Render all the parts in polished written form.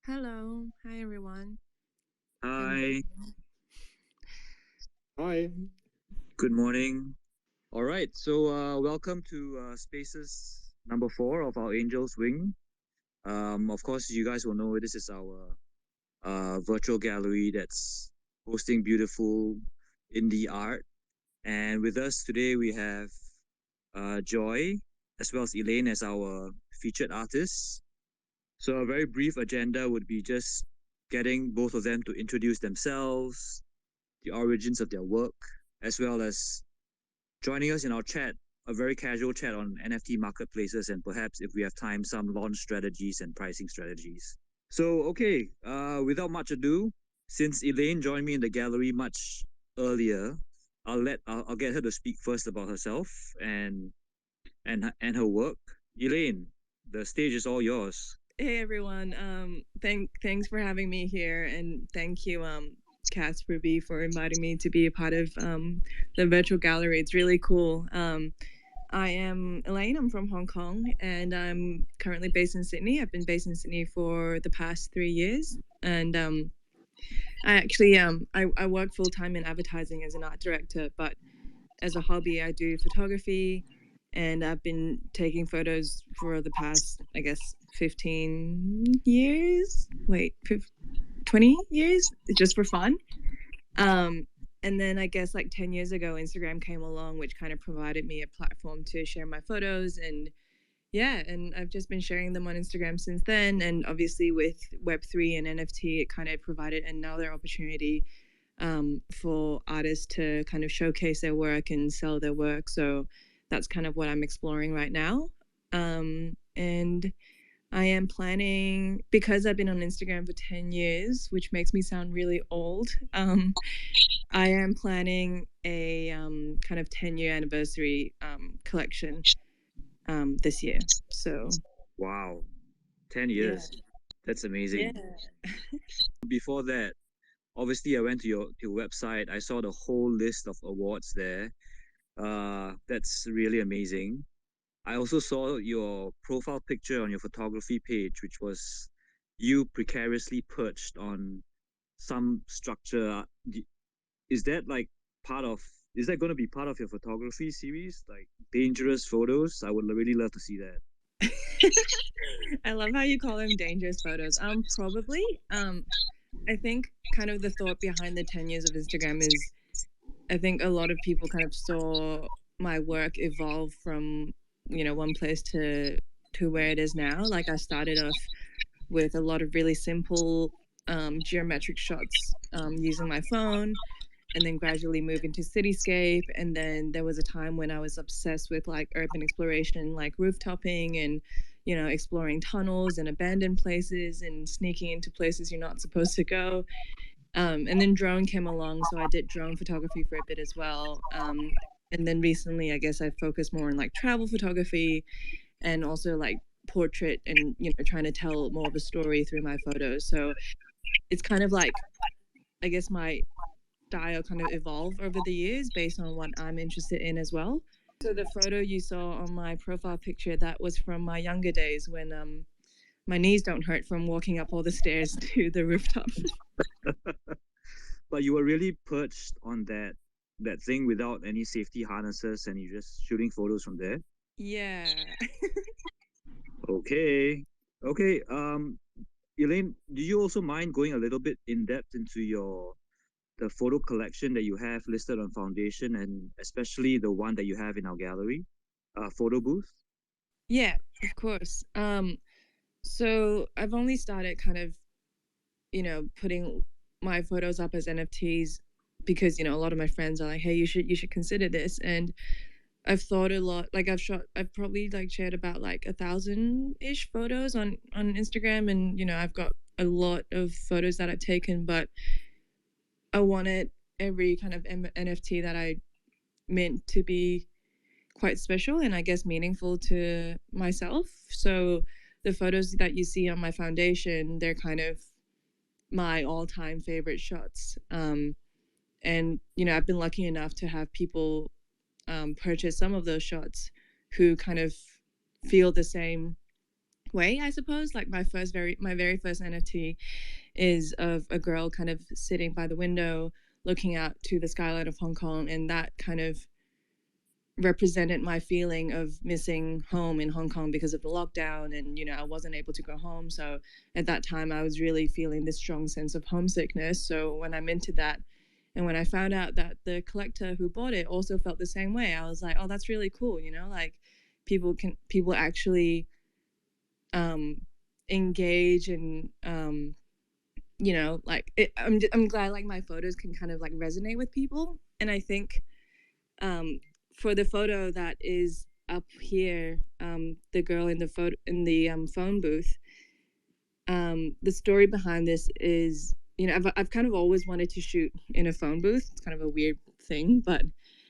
Hello. Hi, everyone. Good Hi, morning. Hi. good morning. All right, so welcome to Spaces number four of our Angels Wing. Of course, you guys will know this is our virtual gallery that's hosting beautiful indie art. And with us today, we have Joy as well as Elaine as our featured artists. So, a very brief agenda would be just getting both of them to introduce themselves, the origins of their work, as well as joining us in our chat, a very casual chat on NFT marketplaces, and perhaps if we have time, some launch strategies and pricing strategies. So, okay, without much ado, since Elaine joined me in the gallery much earlier, I'll get her to speak first about herself and her work. Elaine, the stage is all yours. Hey, everyone. Thanks for having me here, and thank you, Cass Ruby, for inviting me to be a part of the virtual gallery. It's really cool. I am Elaine. I'm from Hong Kong, and I'm currently based in Sydney. I've been based in Sydney for the past 3 years, and I actually I work full time in advertising as an art director, but as a hobby, I do photography, and I've been taking photos for the past, I guess, 15 years. Wait, 20 years just for fun. Um, and then I guess like 10 years ago, Instagram came along, which kind of provided me a platform to share my photos. And yeah, and I've just been sharing them on Instagram since then. And obviously, with Web3 and NFT, it kind of provided another opportunity for artists to kind of showcase their work and sell their work. So that's kind of what I'm exploring right now. And I am planning, because I've been on Instagram for 10 years, which makes me sound really old. I am planning a kind of 10-year anniversary collection this year. So, Wow, 10 yeah. years. That's Yeah. amazing. Before that, obviously, I went to your website. I saw the whole list of awards there. That's really amazing. I also saw your profile picture on your photography page, which was you precariously perched on some structure. Is that like part of? Is that going to be part of your photography series, like dangerous photos? I would really love to see that. I love how you call them dangerous photos. Probably. I think kind of the thought behind the 10 years of Instagram is I think a lot of people kind of saw my work evolve from, one place to where it is now. Like I started off with a lot of really simple geometric shots using my phone, and then gradually move into cityscape. And then there was a time when I was obsessed with like urban exploration, like rooftoping and, exploring tunnels and abandoned places and sneaking into places you're not supposed to go. And then drone came along, so I did drone photography for a bit as well. And then recently, I guess I focused more on like travel photography and also like portrait and trying to tell more of a story through my photos. So it's kind of like, I guess my style kind of evolved over the years based on what I'm interested in as well. So the photo you saw on my profile picture, that was from my younger days when my knees don't hurt from walking up all the stairs to the rooftop. But you were really perched on that thing without any safety harnesses, and you're just shooting photos from there. Yeah. Okay, okay. Elaine, do you also mind going a little bit in depth into the photo collection that you have listed on Foundation, and especially the one that you have in our gallery, photo booth? Yeah, of course. So I've only started kind of, putting my photos up as NFTs because, a lot of my friends are like, hey, you should consider this. And I've thought a lot, like I've probably like shared about like 1,000-ish photos on Instagram, and I've got a lot of photos that I've taken, but I wanted every kind of NFT that I meant to be quite special and I guess meaningful to myself. So the photos that you see on my foundation, they're kind of my all-time favorite shots. And I've been lucky enough to have people purchase some of those shots who kind of feel the same way, I suppose. Like my very first NFT is of a girl kind of sitting by the window looking out to the skyline of Hong Kong, and that kind of represented my feeling of missing home in Hong Kong because of the lockdown, and I wasn't able to go home. So at that time I was really feeling this strong sense of homesickness. So when I minted that, and when I found out that the collector who bought it also felt the same way, I was like, oh, that's really cool. Like people actually engage, and like I'm glad like my photos can kind of like resonate with people. And I think for the photo that is up here, the girl in the phone booth, the story behind this is, I've kind of always wanted to shoot in a phone booth. It's kind of a weird thing, but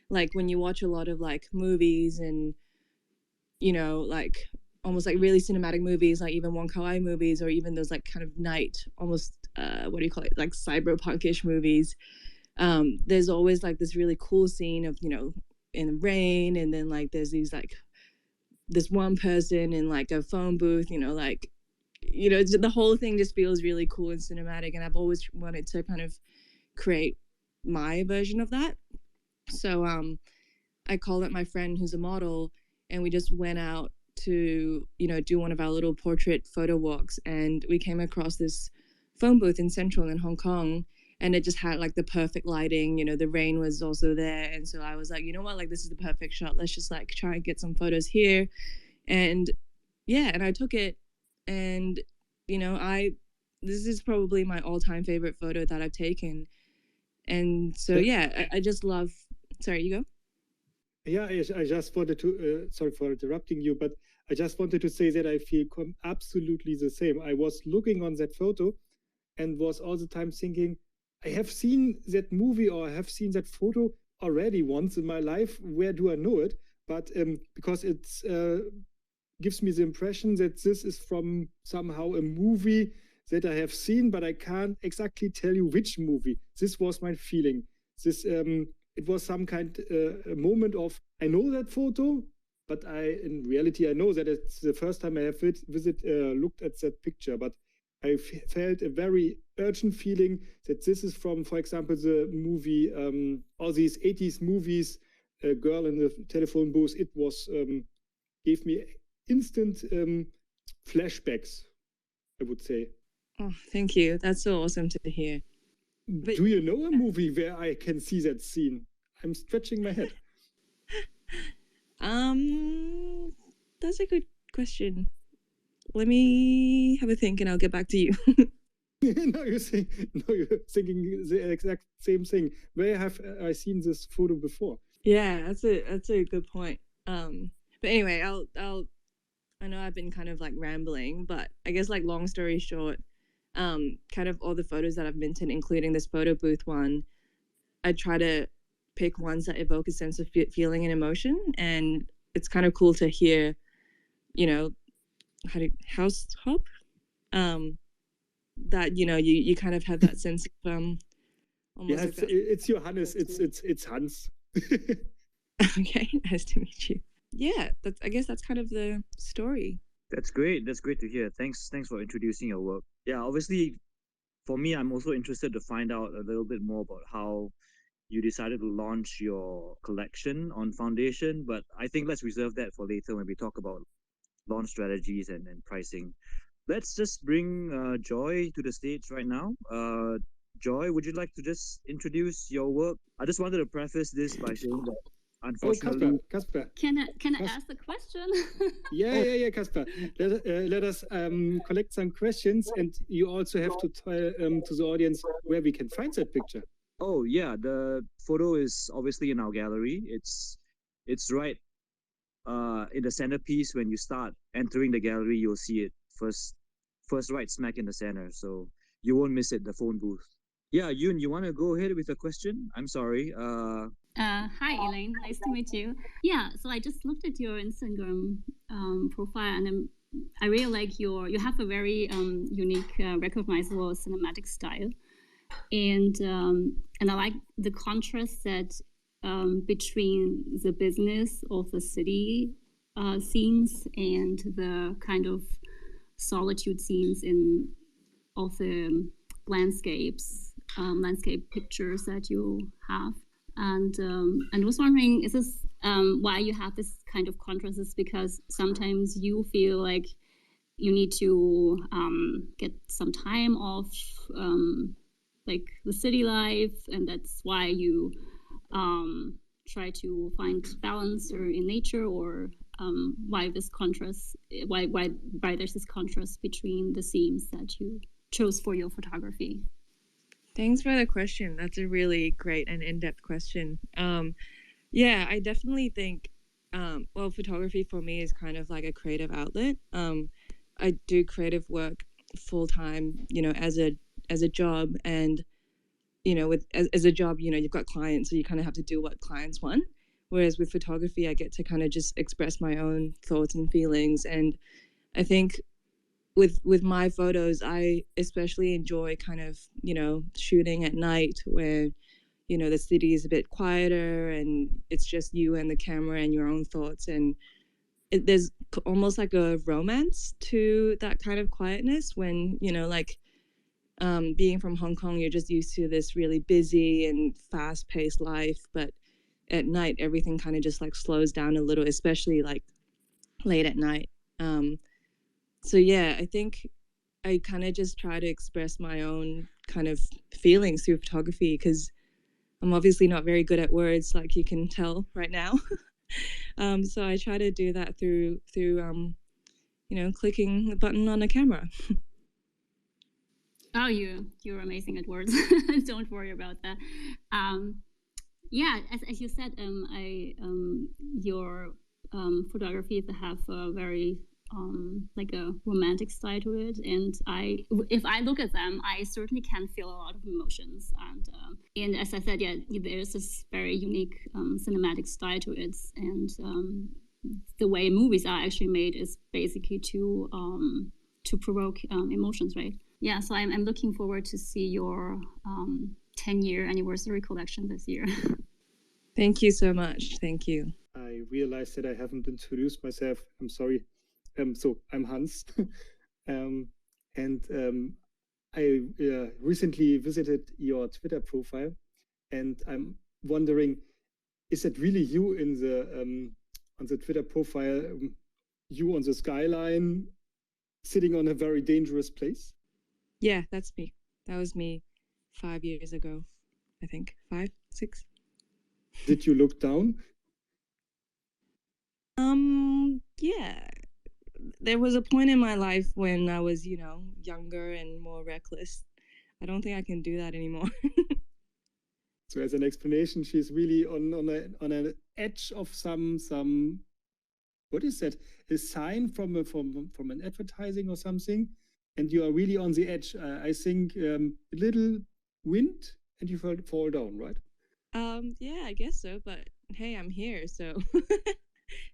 like when you watch a lot of like movies and like almost like really cinematic movies, like even Wong Kar-wai movies, or even those like kind of night, almost what do you call it, like cyberpunkish movies. There's always like this really cool scene of in the rain, and then like there's these like this one person in like a phone booth, like the whole thing just feels really cool and cinematic, and I've always wanted to kind of create my version of that. So I called up my friend who's a model, and we just went out to do one of our little portrait photo walks, and we came across this phone booth in Central in Hong Kong, and it just had like the perfect lighting. The rain was also there, and so I was like, you know what, like this is the perfect shot, let's just like try and get some photos here. And yeah, and I took it, and I this is probably my all-time favorite photo that I've taken. And so yeah, I just love. Sorry, you go. Yeah, I just wanted to, sorry for interrupting you, but I just wanted to say that I feel absolutely the same. I was looking on that photo and was all the time thinking, I have seen that movie or I have seen that photo already once in my life. Where do I know it? But because it gives me the impression that this is from somehow a movie that I have seen, but I can't exactly tell you which movie. This was my feeling. This it was some kind a moment of, I know that photo, but in reality, I know that it's the first time I have looked at that picture, but I felt a very urgent feeling that this is from, for example, the movie, all these 80s movies, Girl in the Telephone Booth. It was, gave me instant flashbacks, I would say. Oh, thank you. That's so awesome to hear. But do you know a movie where I can see that scene? I'm stretching my head. That's a good question. Let me have a think, and I'll get back to you. No, you're thinking the exact same thing. Where have I seen this photo before? Yeah, that's a good point. But anyway, I know I've been kind of like rambling, but I guess like long story short, kind of all the photos that I've minted, including this photo booth one, I try to pick ones that evoke a sense of feeling and emotion, and it's kind of cool to hear, house hop, that you kind of have that sense of yeah, it's Johannes, it's Hans. Okay, nice to meet you. Yeah, I guess that's kind of the story. That's great. That's great to hear. Thanks for introducing your work. Yeah, obviously, for me, I'm also interested to find out a little bit more about how you decided to launch your collection on Foundation, but I think let's reserve that for later when we talk about launch strategies and pricing. Let's just bring Joy to the stage right now. Joy, would you like to just introduce your work? I just wanted to preface this by saying that, unfortunately, Kasper. Can I ask the question? Yeah, Kasper. Let us collect some questions, and you also have to tell to the audience where we can find that picture. Oh yeah, the photo is obviously in our gallery. It's right in the centerpiece. When you start entering the gallery, you'll see it first right smack in the center, so you won't miss it, the phone booth. Yeah, Yoon, you want to go ahead with a question? I'm sorry. Hi, Elaine. Nice to meet you. Yeah, so I just looked at your Instagram profile, and I really like you have a very unique, recognizable cinematic style, and I like the contrast that between the business of the city scenes and the kind of solitude scenes in all the landscape pictures that you have. And was wondering, is this why you have this kind of contrast? Is because sometimes you feel like you need to get some time off like the city life, and that's why you try to find balance or in nature, or why this contrast, why there's this contrast between the themes that you chose for your photography? Thanks for the question. That's a really great and in-depth question. Yeah, I definitely think, well, photography for me is kind of like a creative outlet. I do creative work full time, as a job, and as a job, you've got clients, so you kind of have to do what clients want. Whereas with photography, I get to kind of just express my own thoughts and feelings. And I think with my photos, I especially enjoy kind of, shooting at night where, the city is a bit quieter and it's just you and the camera and your own thoughts. And there's almost like a romance to that kind of quietness when, being from Hong Kong, you're just used to this really busy and fast-paced life. But at night, everything kind of just like slows down a little, especially like late at night. So yeah, I think I kind of just try to express my own kind of feelings through photography, because I'm obviously not very good at words, like you can tell right now. So I try to do that through clicking the button on a camera. Oh, you're amazing at words. Don't worry about that. Yeah, as you said, your photography have a very like a romantic style to it, and if I look at them, I certainly can feel a lot of emotions. And as I said, yeah, there's this very unique cinematic style to it, and the way movies are actually made is basically to provoke emotions, right? Yeah, so I'm looking forward to see your 10-year anniversary collection this year. Thank you so much. Thank you. I realized that I haven't introduced myself. I'm sorry. So I'm Hans, and I recently visited your Twitter profile, and I'm wondering, is that really you in the on the Twitter profile? You on the skyline, sitting on a very dangerous place? Yeah, that's me. That was me 5 years ago, I think. 5, 6. Did you look down? Yeah. There was a point in my life when I was, younger and more reckless. I don't think I can do that anymore. So as an explanation, she's really on an edge of some what is that? A sign from an advertising or something, and you are really on the edge. I think a little wind and you fall down, right? Yeah, I guess so. But hey, I'm here, so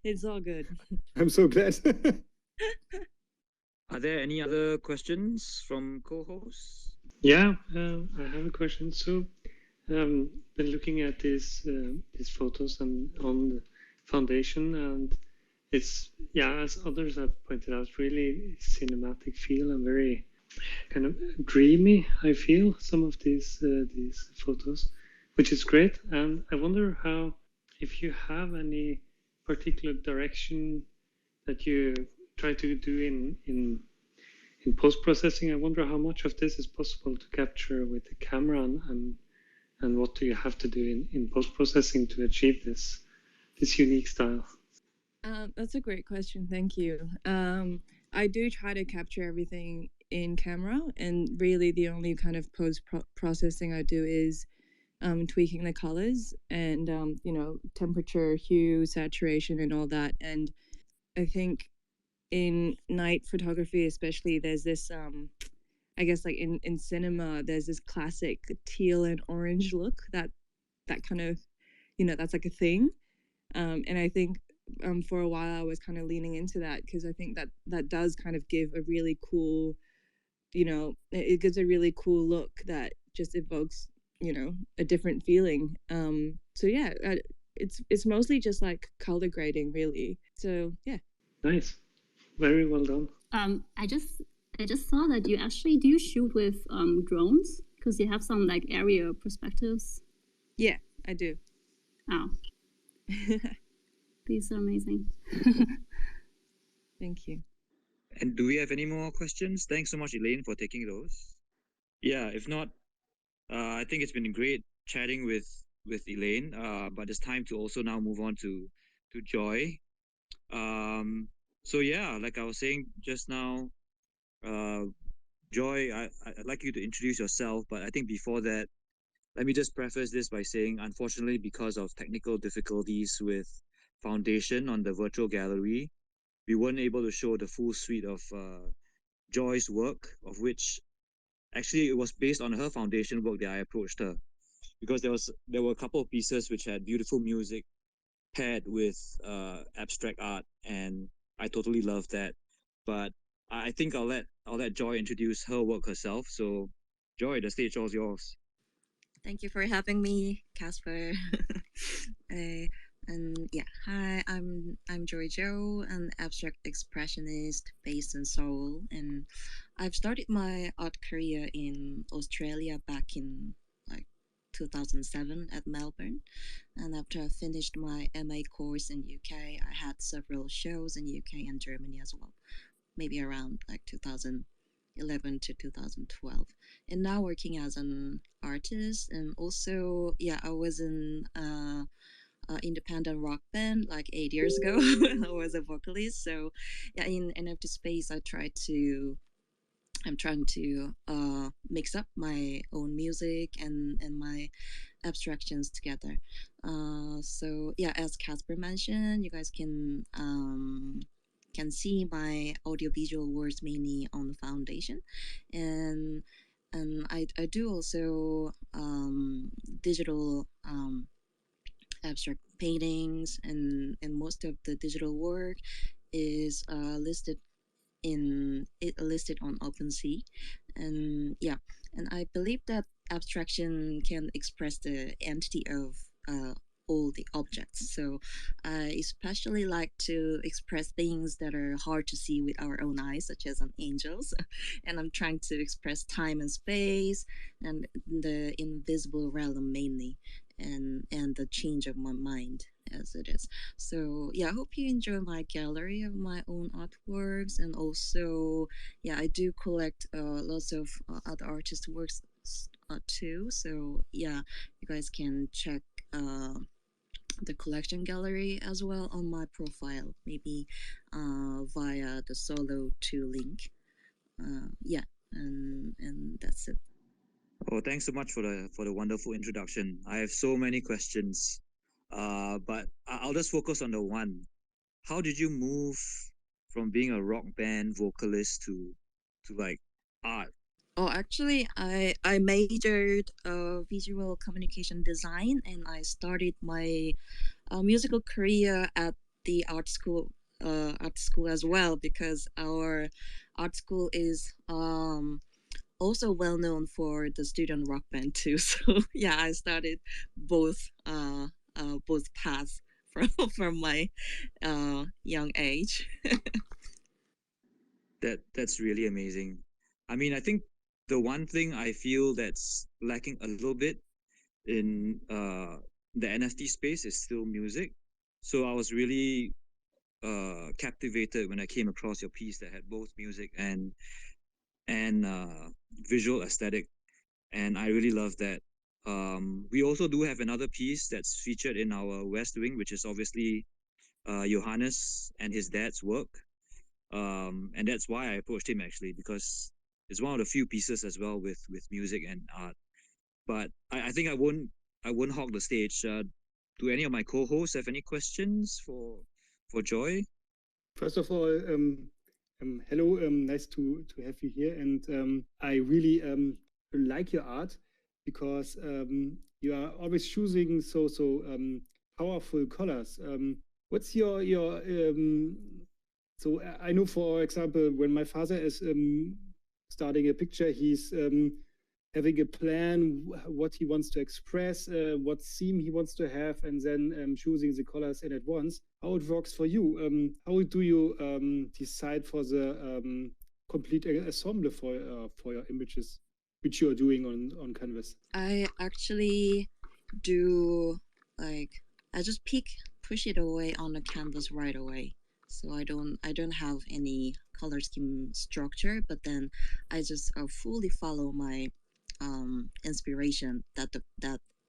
it's all good. I'm so glad. Are there any other questions from co-hosts? Yeah, I have a question. So, been looking at these photos and on the foundation, and it's, yeah, as others have pointed out, really cinematic feel and very kind of dreamy. I feel some of these photos, which is great. And I wonder if you have any particular direction that you try to do in post-processing. I wonder how much of this is possible to capture with the camera, and what do you have to do in post-processing to achieve this unique style? That's a great question. Thank you. I do try to capture everything in camera, and really the only kind of post-processing I do is tweaking the colors and temperature, hue, saturation, and all that. And I think in night photography especially, there's this I guess like in cinema, there's this classic teal and orange look that kind of, that's like a thing. And I think for a while I was kind of leaning into that, because I think that does kind of give a really cool, it gives a really cool look that just evokes, a different feeling. So yeah, it's mostly just like color grading, really. So yeah. Nice. Very well done. I just saw that you actually do shoot with drones because you have some like aerial perspectives. Yeah, I do. Oh, these are amazing. Thank you. And do we have any more questions? Thanks so much, Elaine, for taking those. Yeah, if not, I think it's been great chatting with Elaine. But it's time to also now move on to Joy. So yeah, like I was saying just now, Joy, I'd like you to introduce yourself, but I think before that, let me just preface this by saying, unfortunately, because of technical difficulties with Foundation on the virtual gallery, we weren't able to show the full suite of Joy's work, of which actually it was based on her Foundation work that I approached her, because there were a couple of pieces which had beautiful music paired with abstract art, and I totally love that. But I think I'll let Joy introduce her work herself. So, Joy, the stage is yours. Thank you for having me, Casper. And yeah, hi, I'm Joy Joe, an abstract expressionist based in Seoul, and I've started my art career in Australia back in like 2007 at Melbourne. And after I finished my MA course in UK, I had several shows in UK and Germany as well, maybe around like 2011 to 2012. And now working as an artist, and also I was in independent rock band like 8 years ago. I was a vocalist. So yeah, in NFT space, I'm trying to mix up my own music and my abstractions together. So yeah, as Casper mentioned, you guys can see my audiovisual works mainly on the Foundation, and I do also digital abstract paintings, and most of the digital work is listed on OpenSea. And yeah, and I believe that abstraction can express the entity of all the objects. So I especially like to express things that are hard to see with our own eyes, such as angels. And I'm trying to express time and space and the invisible realm mainly, and the change of my mind as it is. So yeah, I hope you enjoy my gallery of my own artworks, and also I do collect lots of other artists' works too. So yeah, you guys can check the collection gallery as well on my profile, maybe via the solo 2 link. Yeah, and that's it. Oh, thanks so much for the wonderful introduction. I have so many questions, but I'll just focus on the one. How did you move from being a rock band vocalist to like art? Oh, actually, I majored visual communication design, and I started my musical career at the art school as well, because our art school is also well known for the student rock band too. So yeah, I started both paths from my young age. That's really amazing. I mean, I think the one thing I feel that's lacking a little bit in the NFT space is still music. So I was really captivated when I came across your piece that had both music and visual aesthetic, and I really love that. We also do have another piece that's featured in our West Wing, which is obviously Johannes and his dad's work. And that's why I approached him actually, because it's one of the few pieces as well with music and art. But I think I won't hog the stage. Do any of my co-hosts have any questions for Joy? First of all, hello, nice to have you here, and I really like your art, because you are always choosing so powerful colors. What's your so I know, for example, when my father is starting a picture, he's having a plan, what he wants to express, what theme he wants to have, and then choosing the colors in at once. How it works for you? How do you decide for the complete ensemble for your images, which you are doing on canvas? I actually do I just push it away on the canvas right away. So I don't have any color scheme structure, but then I just fully follow my inspiration that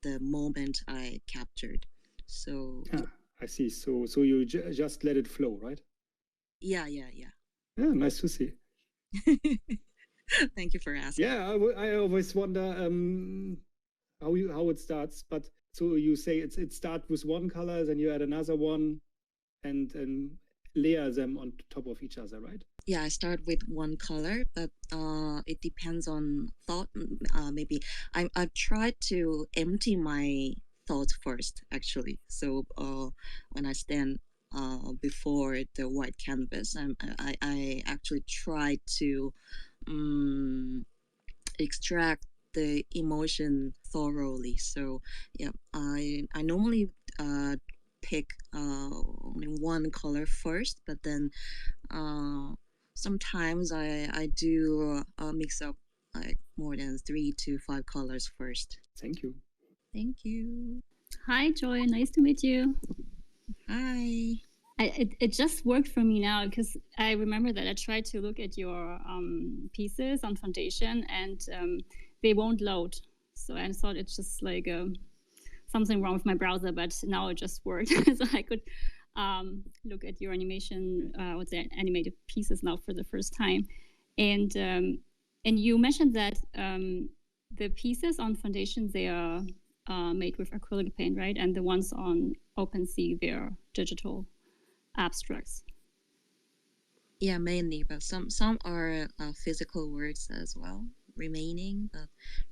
the moment I captured. So I see. So you just let it flow, right? Yeah. Yeah, nice to see. Thank you for asking. Yeah, I always wonder how it starts. But so you say it starts with one color, then you add another one, and layer them on top of each other, right? Yeah, I start with one color, but it depends on thought. Maybe I've tried to empty my thoughts first, actually. So when I stand before the white canvas, I actually try to extract the emotion thoroughly. So yeah, I normally pick only one color first, but then sometimes I do mix up like more than 3 to 5 colors first. Thank you. Thank you. Hi, Joy. Nice to meet you. Hi. It just worked for me now because I remember that I tried to look at your pieces on Foundation and they won't load. So I thought it's just like something wrong with my browser, but now it just worked. So I could look at your animation, with the animated pieces now for the first time. And you mentioned that the pieces on Foundation, they are made with acrylic paint, right? And the ones on OpenSea, they're digital abstracts. Yeah, mainly, but some are physical works as well remaining. But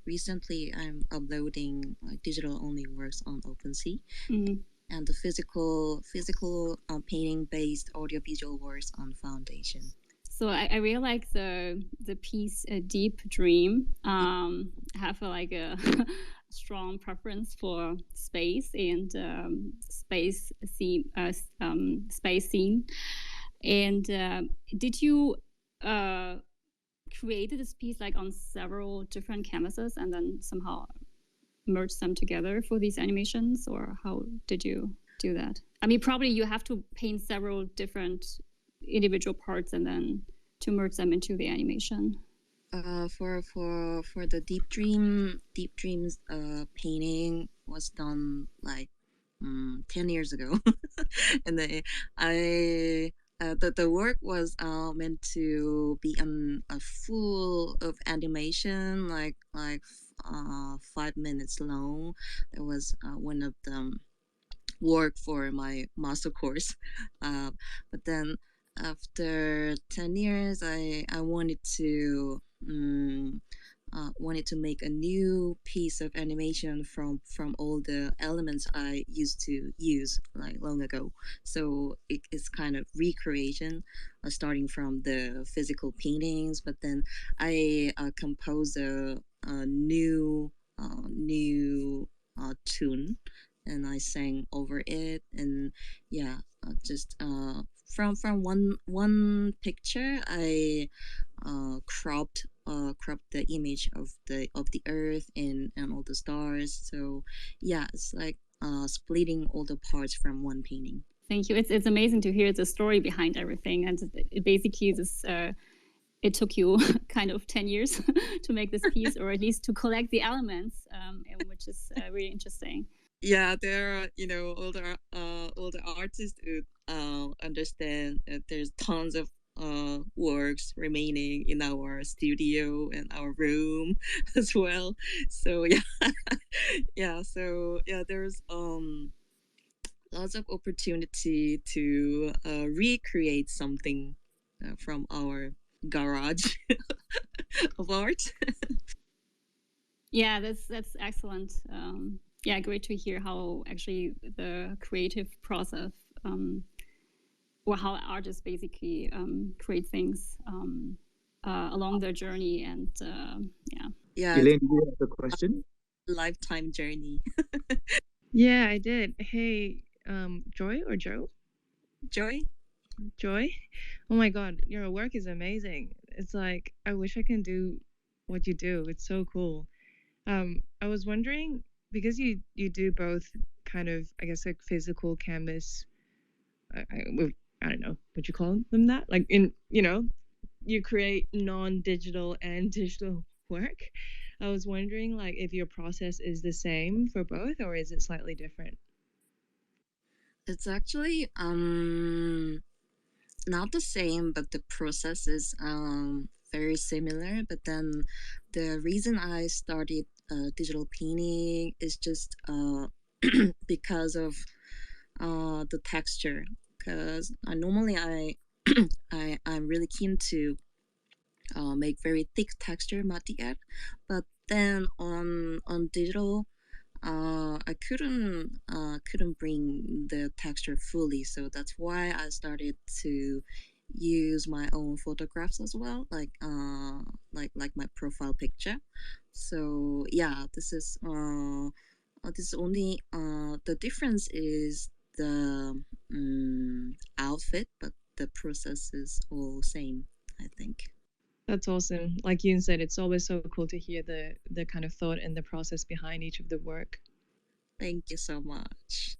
recently, I'm uploading digital only works on OpenSea, and the physical painting based audiovisual works on Foundation. So I really like the piece Deep Dream. I have a strong preference for space and space theme. And did you create this piece like on several different canvases and then somehow merge them together for these animations, or how did you do that? I mean, probably you have to paint several different individual parts and then to merge them into the animation. For the Deep Dreams painting was done like 10 years ago, and then the work was meant to be a full of animation, like 5 minutes long. That was one of them work for my master course, but then after 10 years I wanted to make a new piece of animation from all the elements I used to use like long ago. So it's kind of recreation, starting from the physical paintings, but then I composed a new tune and I sang over it, and yeah, just from one picture I cropped the image of the earth and all the stars. So yeah, it's like splitting all the parts from one painting. Thank you. It's amazing to hear the story behind everything, and it basically this. It took you kind of 10 years to make this piece, or at least to collect the elements, which is really interesting. Yeah, there are, older artists who understand that there's tons of works remaining in our studio and our room as well. So yeah, there's lots of opportunity to recreate something from our garage of art. Yeah, that's excellent. Yeah, great to hear how actually the creative process, or how artists basically create things along their journey. And yeah. Yeah, Elaine, do you have the question? lifetime journey. Yeah, I did. Hey, Joy or Joe? Joy? Joy? Oh my God, your work is amazing. It's like, I wish I can do what you do. It's so cool. I was wondering, because you do both kind of, I guess, like physical canvas, I don't know, would you call them that? Like you create non-digital and digital work. I was wondering, like, if your process is the same for both, or is it slightly different? It's actually not the same, but the process is very similar. But then the reason I started digital painting is just because of the texture. Because normally I'm really keen to make very thick texture multi art, but then on digital I couldn't bring the texture fully, so that's why I started to use my own photographs as well, like my profile picture. So yeah, this is only the difference is the outfit, but the process is all same, I think. That's awesome. Like Yoon said, it's always so cool to hear the kind of thought and the process behind each of the work. Thank you so much.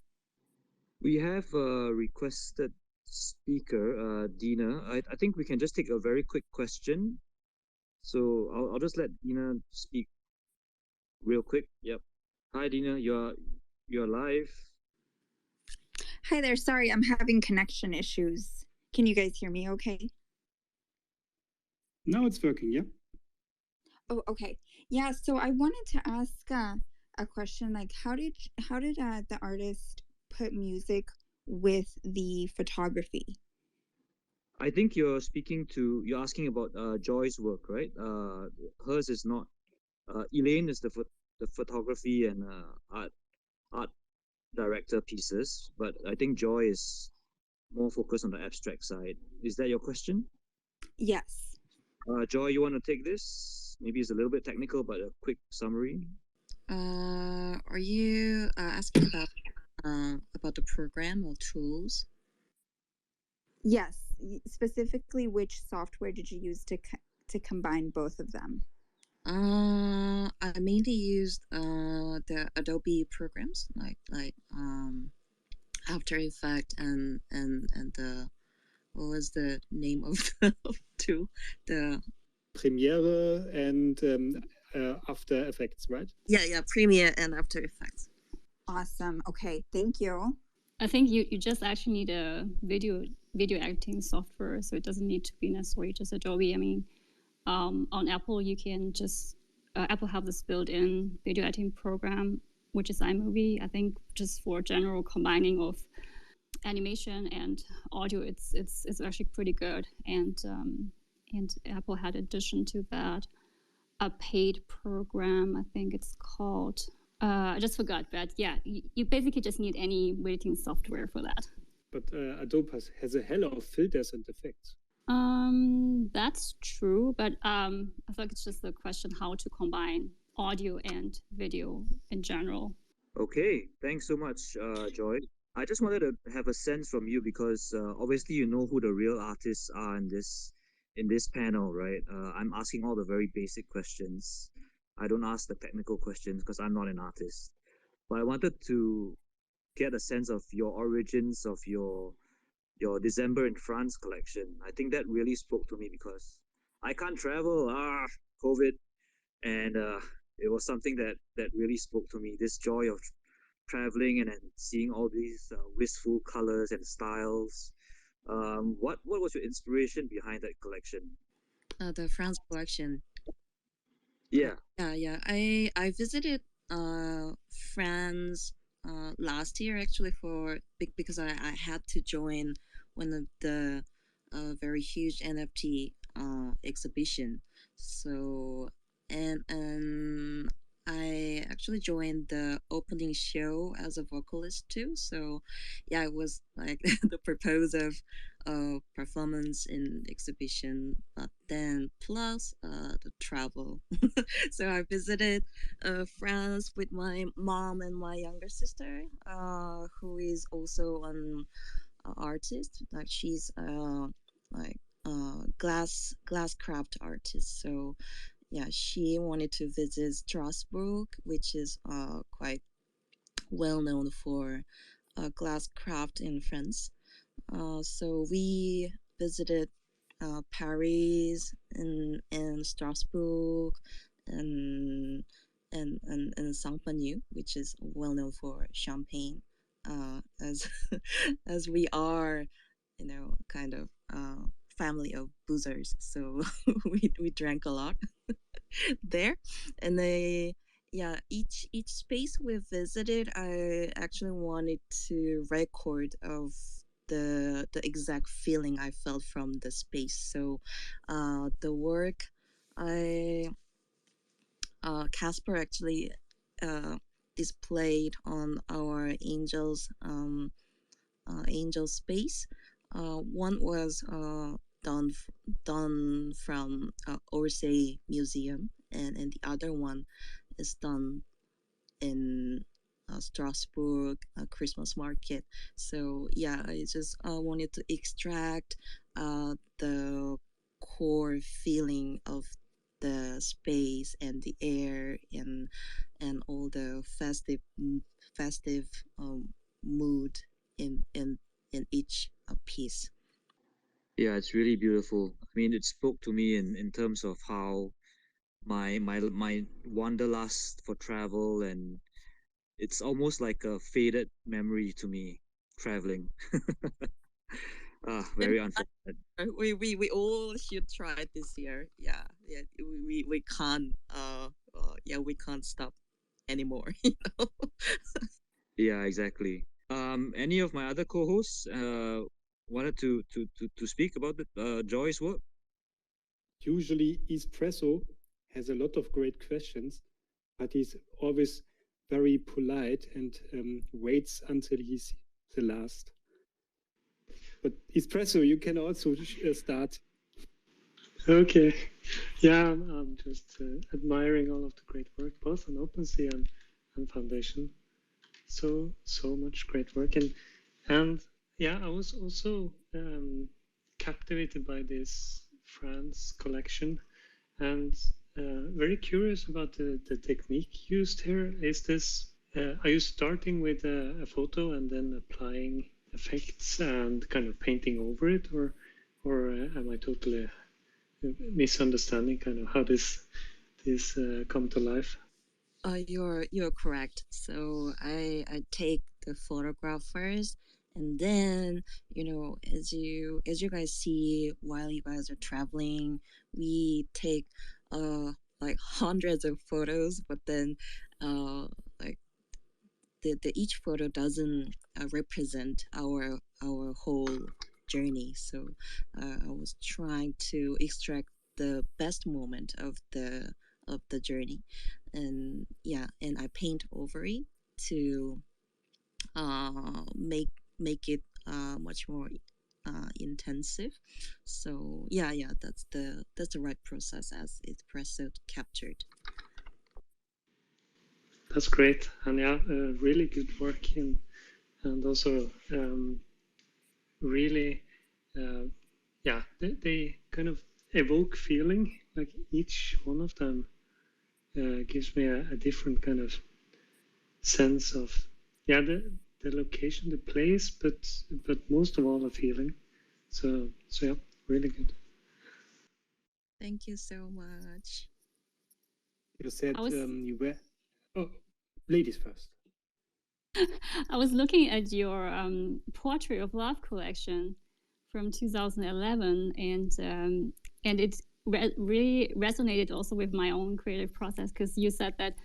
We have a requested speaker, Dina. I think we can just take a very quick question. So I'll just let Dina speak real quick. Yep. Hi, Dina. You're live. Hi there. Sorry, I'm having connection issues. Can you guys hear me okay? Now it's working, yeah? Oh, okay. Yeah, so I wanted to ask a question, like how did the artist put music with the photography? I think you're asking about Joy's work, right? Hers is not. Elaine is the photography and art director pieces, but I think Joy is more focused on the abstract side. Is that your question? Yes. Joy, you want to take this? Maybe it's a little bit technical, but a quick summary. Are you asking about the program or tools? Yes, specifically which software did you use to combine both of them? I mainly used the Adobe programs like After Effects and the what was the name of the tool? The Premiere and After Effects, right? Yeah, Premiere and After Effects. Awesome. Okay, thank you. I think you just actually need a video editing software, so it doesn't need to be necessarily just Adobe. I mean, on Apple you can just Apple have this built-in video editing program, which is iMovie. I think just for general combining of animation and audio, it's actually pretty good. And Apple had addition to that a paid program. I think it's called. I just forgot, but yeah, you basically just need any editing software for that. But Adobe has a hell of filters and effects. That's true, but I think it's just a question how to combine audio and video in general. Okay, thanks so much, Joy. I just wanted to have a sense from you because obviously you know who the real artists are in this panel, right? I'm asking all the very basic questions. I don't ask the technical questions because I'm not an artist. But I wanted to get a sense of your origins of your December in France collection. I think that really spoke to me because I can't travel, COVID, and it was something that really spoke to me. This joy of traveling and then seeing all these wistful colors and styles. What was your inspiration behind that collection? The Franz Collection. Yeah. Yeah. I visited France last year actually because I had to join one of the very huge NFT exhibition. So and I actually joined the opening show as a vocalist too. So yeah, it was like the purpose of performance in exhibition, but then plus the travel. So I visited France with my mom and my younger sister, who is also an artist. Like she's like glass craft artist. So yeah, she wanted to visit Strasbourg, which is quite well known for glass craft in France. So we visited Paris and Strasbourg and and Saint-Penu, which is well known for champagne. As as we are, you know, kind of family of boozers, so we drank a lot there, and they yeah, each space we visited, I actually wanted to record of the exact feeling I felt from the space. So the work I Casper actually displayed on our angel space. One was done done from Orsay Museum, and the other one is done in Strasbourg Christmas market. So yeah, I just wanted to extract the core feeling of the space and the air and all the festive mood in each piece. Yeah, it's really beautiful. I mean, it spoke to me in terms of how my wanderlust for travel, and it's almost like a faded memory to me, traveling. Very unfortunate. We all should try it this year. Yeah, yeah. We can't. Yeah, we can't stop anymore. You know. Yeah, exactly. Any of my other co-hosts wanted to speak about the Joy's work? Usually, Espresso has a lot of great questions, but he's always very polite and waits until he's the last. But Espresso, you can also start. Okay. Yeah, I'm just admiring all of the great work, both on OpenSea and Foundation. So much great work, and yeah, I was also captivated by this Franz collection, and very curious about the technique used here. Is this are you starting with a photo and then applying effects and kind of painting over it, or am I totally misunderstanding kind of how this come to life? You're correct. So I take the photograph first, and then as you guys see while you guys are traveling, we take like hundreds of photos, but then like the each photo doesn't represent our whole journey. So I was trying to extract the best moment of the journey, and yeah, and I paint over it to make it much more intensive. So yeah, that's the right process as Espresso captured. That's great, and yeah, really good work, and also really, yeah, they kind of evoke feeling. Like each one of them gives me a different kind of sense of the location, the place, but most of all a feeling. So yeah, really good. Thank you so much. You said you were. Oh, ladies first. I was looking at your Portrait of Love collection from 2011, and it really resonated also with my own creative process, because you said that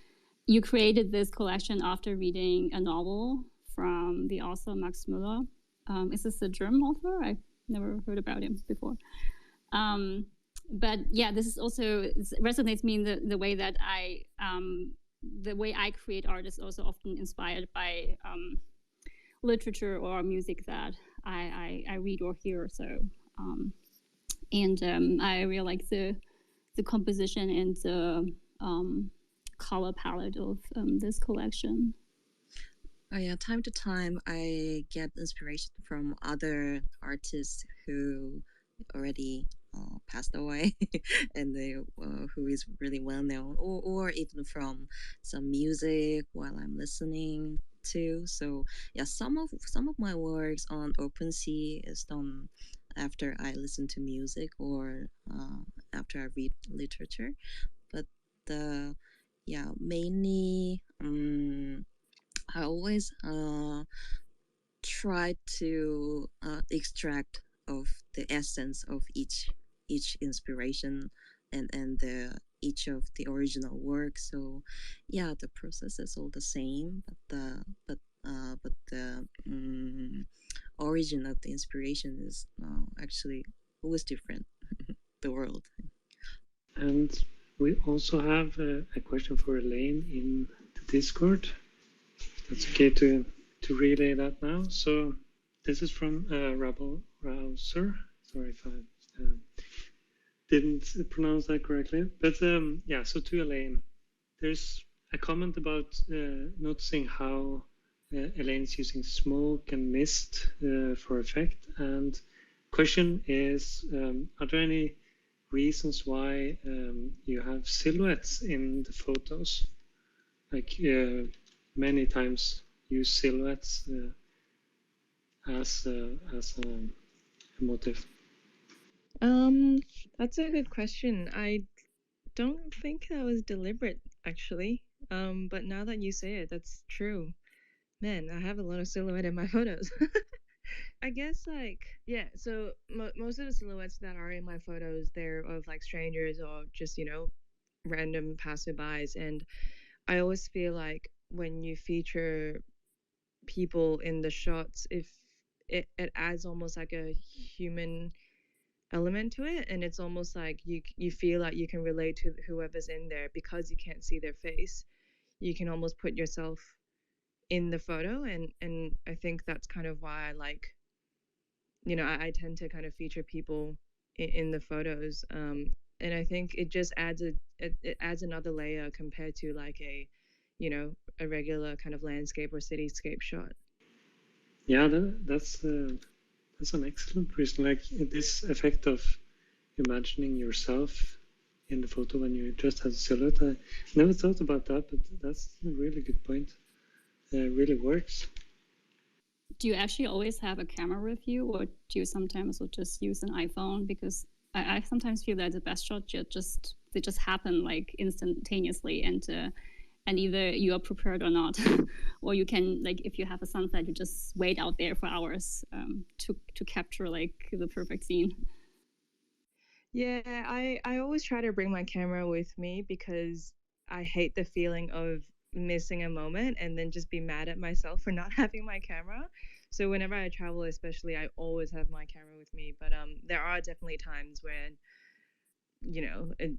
you created this collection after reading a novel from the author Max Müller. Is this a German author? I've never heard about him before. But yeah, this is also resonates me in the way that the way I create art is also often inspired by literature or music that I read or hear. So and I really like the composition and the color palette of this collection. Oh yeah, time to time I get inspiration from other artists who already passed away and they who is really well known, or even from some music while I'm listening to. So yeah, some of my works on OpenSea is done after I listen to music or after I read literature, but the yeah mainly I always try to extract of the essence of each inspiration and the each of the original work. So yeah, the process is all the same, but the origin of the inspiration is actually always different. The world. And we also have a question for Elaine in the Discord. That's okay to relay that now. So this is from Rabel Rouser. Sorry if I didn't pronounce that correctly. But yeah, so to Elaine, there's a comment about noticing how Elaine's using smoke and mist for effect. And question is, are there any reasons why you have silhouettes in the photos? Like many times use silhouettes as a motive. That's a good question. I don't think that was deliberate, actually. But now that you say it, that's true. Man, I have a lot of silhouette in my photos. I guess yeah. So most of the silhouettes that are in my photos, they're of like strangers or just random passerbys, and I always feel like when you feature people in the shots, if it adds almost like a human element to it, and it's almost like you feel like you can relate to whoever's in there because you can't see their face. You can almost put yourself in the photo, and I think that's kind of why I like, I tend to kind of feature people in the photos, and I think it just adds it adds another layer compared to like a regular kind of landscape or cityscape shot. Yeah, that's an excellent reason. Like this effect of imagining yourself in the photo when you just have a silhouette. I never thought about that, but that's a really good point. It really works. Do you actually always have a camera with you, or do you sometimes just use an iPhone? Because I sometimes feel that the best shot they just happen like instantaneously, and either you are prepared or not, or you can, like, if you have a sunset, you just wait out there for hours to capture like the perfect scene. Yeah, I always try to bring my camera with me because I hate the feeling of missing a moment and then just be mad at myself for not having my camera. So whenever I travel, especially, I always have my camera with me. But there are definitely times when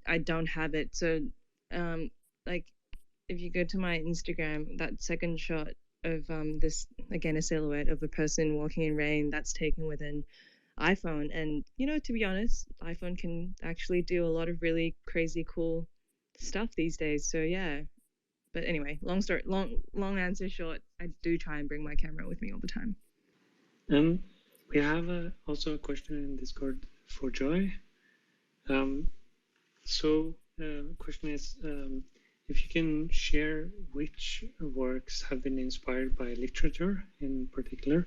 I don't have it. So like if you go to my Instagram, that second shot of this, again, a silhouette of a person walking in rain, that's taken with an iPhone. And to be honest, iPhone can actually do a lot of really crazy cool stuff these days. So yeah. But anyway, long answer short, I do try and bring my camera with me all the time. We have also a question in Discord for Joy. So question is, if you can share which works have been inspired by literature in particular,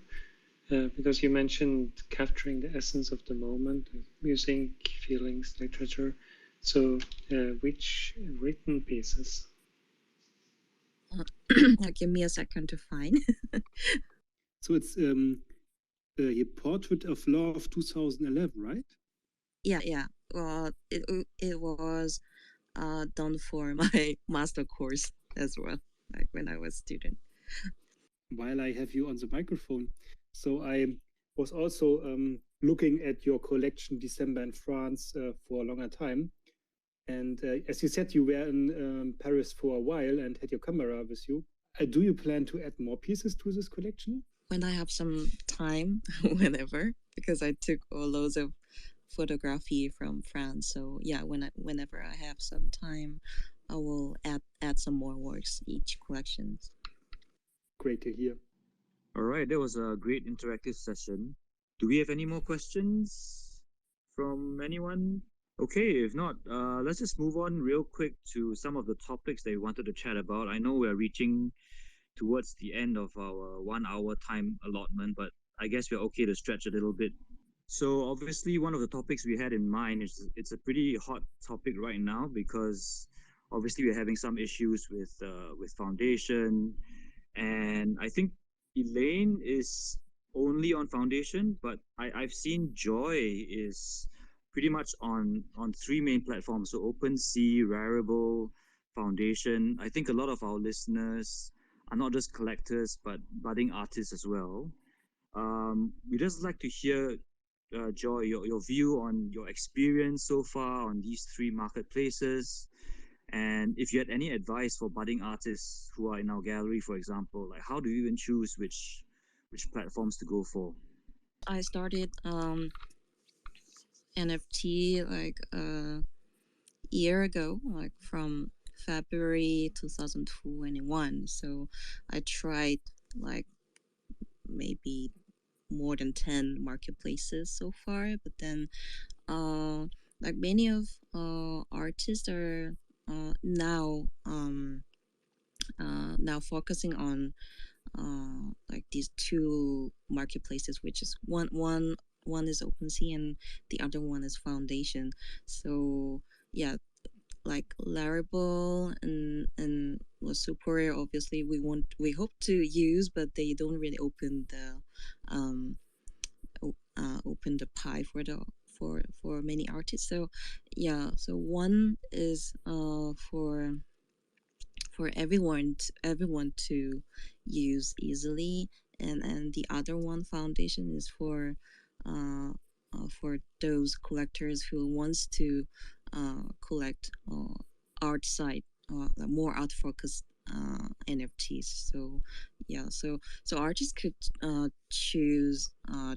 because you mentioned capturing the essence of the moment, music, feelings, literature. So which written pieces? Give me a second to find. So it's a Portrait of Love 2011, right? Yeah. Well, it was done for my master course as well, like when I was a student. While I have you on the microphone, so I was also looking at your collection December in France for a longer time. And as you said, you were in Paris for a while and had your camera with you. Do you plan to add more pieces to this collection? When I have some time, whenever, because I took loads of photography from France. So yeah, whenever I have some time, I will add some more works each collection. Great to hear. All right, that was a great interactive session. Do we have any more questions from anyone? Okay, if not, let's just move on real quick to some of the topics that we wanted to chat about. I know we're reaching towards the end of our 1 hour time allotment, but I guess we're okay to stretch a little bit. So obviously, one of the topics we had in mind is it's a pretty hot topic right now because obviously we're having some issues with foundation, and I think Elaine is only on foundation, but I've seen Joy is pretty much on three main platforms: so OpenSea, Rarible, Foundation. I think a lot of our listeners are not just collectors but budding artists as well. We just like to hear, Joy, your view on your experience so far on these three marketplaces, and if you had any advice for budding artists who are in our gallery, for example, like how do you even choose which platforms to go for? I started NFT like a year ago, like from February 2021. So I tried like maybe more than 10 marketplaces so far, but then like many of artists are now now focusing on like these two marketplaces, which is one is OpenSea and the other one is Foundation. So yeah, like Laravel and Superior, obviously we hope to use, but they don't really open the open the pie for the for many artists. So yeah, so one is for everyone to use easily, and the other one, Foundation, is for those collectors who wants to collect art side, like more art focused NFTs. So yeah, so artists could choose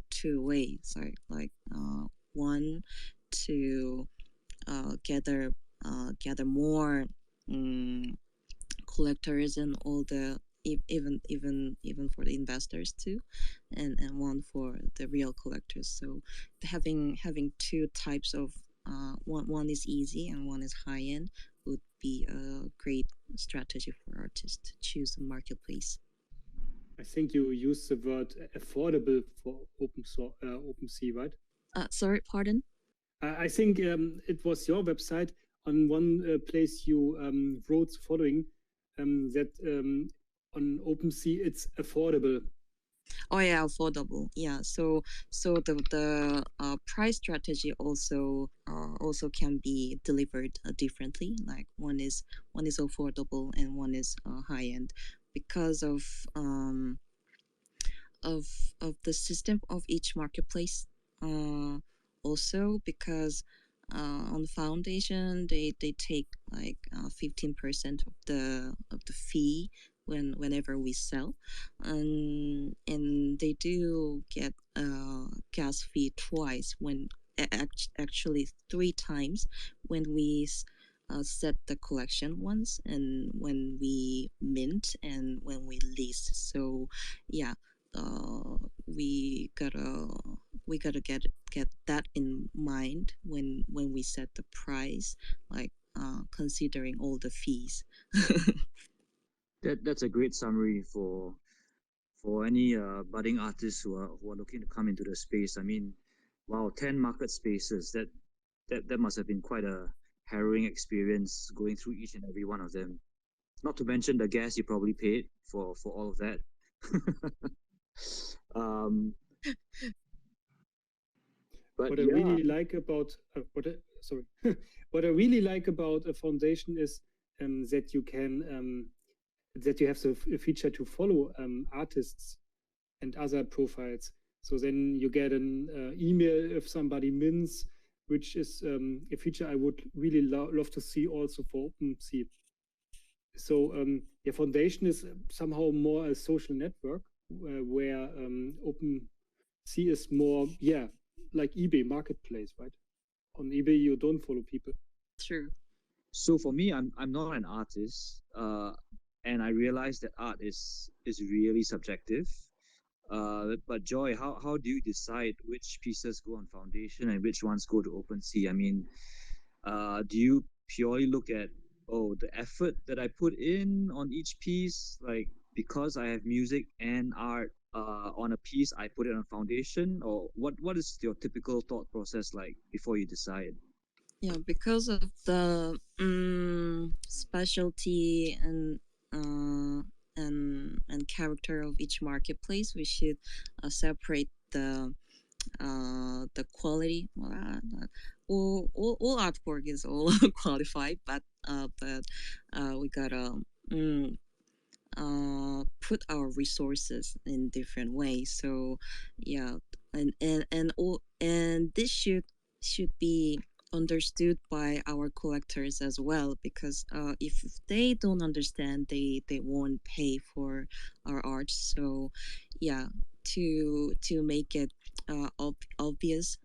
two ways, like one to gather more collectors and all the even for the investors too, and one for the real collectors. So having two types of one is easy and one is high end would be a great strategy for artists to choose a marketplace. I think you used the word affordable for OpenSea, right? Sorry, pardon? I think it was your website. On one place you wrote the following, that on OpenSea it's affordable. Oh yeah, affordable. Yeah, so the price strategy also can be delivered differently. Like one is affordable and one is high end because of the system of each marketplace. Also because on the Foundation they take like 15% of the fee whenever we sell, and they do get gas fee twice when actually three times when we set the collection once, and when we mint, and when we lease. So yeah, we gotta get that in mind when we set the price, like considering all the fees. That's a great summary for any budding artists who are looking to come into the space. I mean, wow, 10 market spaces. That must have been quite a harrowing experience going through each and every one of them. Not to mention the gas you probably paid for all of that. But what I really like about what I really like about a Foundation is that you can that you have the feature to follow artists and other profiles. So then you get an email if somebody mints, which is a feature I would really love to see also for OpenSea. So the Foundation is somehow more a social network where OpenSea is more, like eBay marketplace, right? On eBay, you don't follow people. True. So for me, I'm not an artist, and I realize that art is really subjective. But Joy, how do you decide which pieces go on foundation and which ones go to OpenSea? I mean, do you purely look at, oh, the effort that I put in on each piece, like because I have music and art on a piece, I put it on foundation, or what is your typical thought process like before you decide? Yeah, because of the specialty and character of each marketplace, we should separate the quality. All artwork is all qualified, but we gotta put our resources in different ways. So yeah, and this should be understood by our collectors as well, because if they don't understand, they won't pay for our art. So yeah, to make it obvious,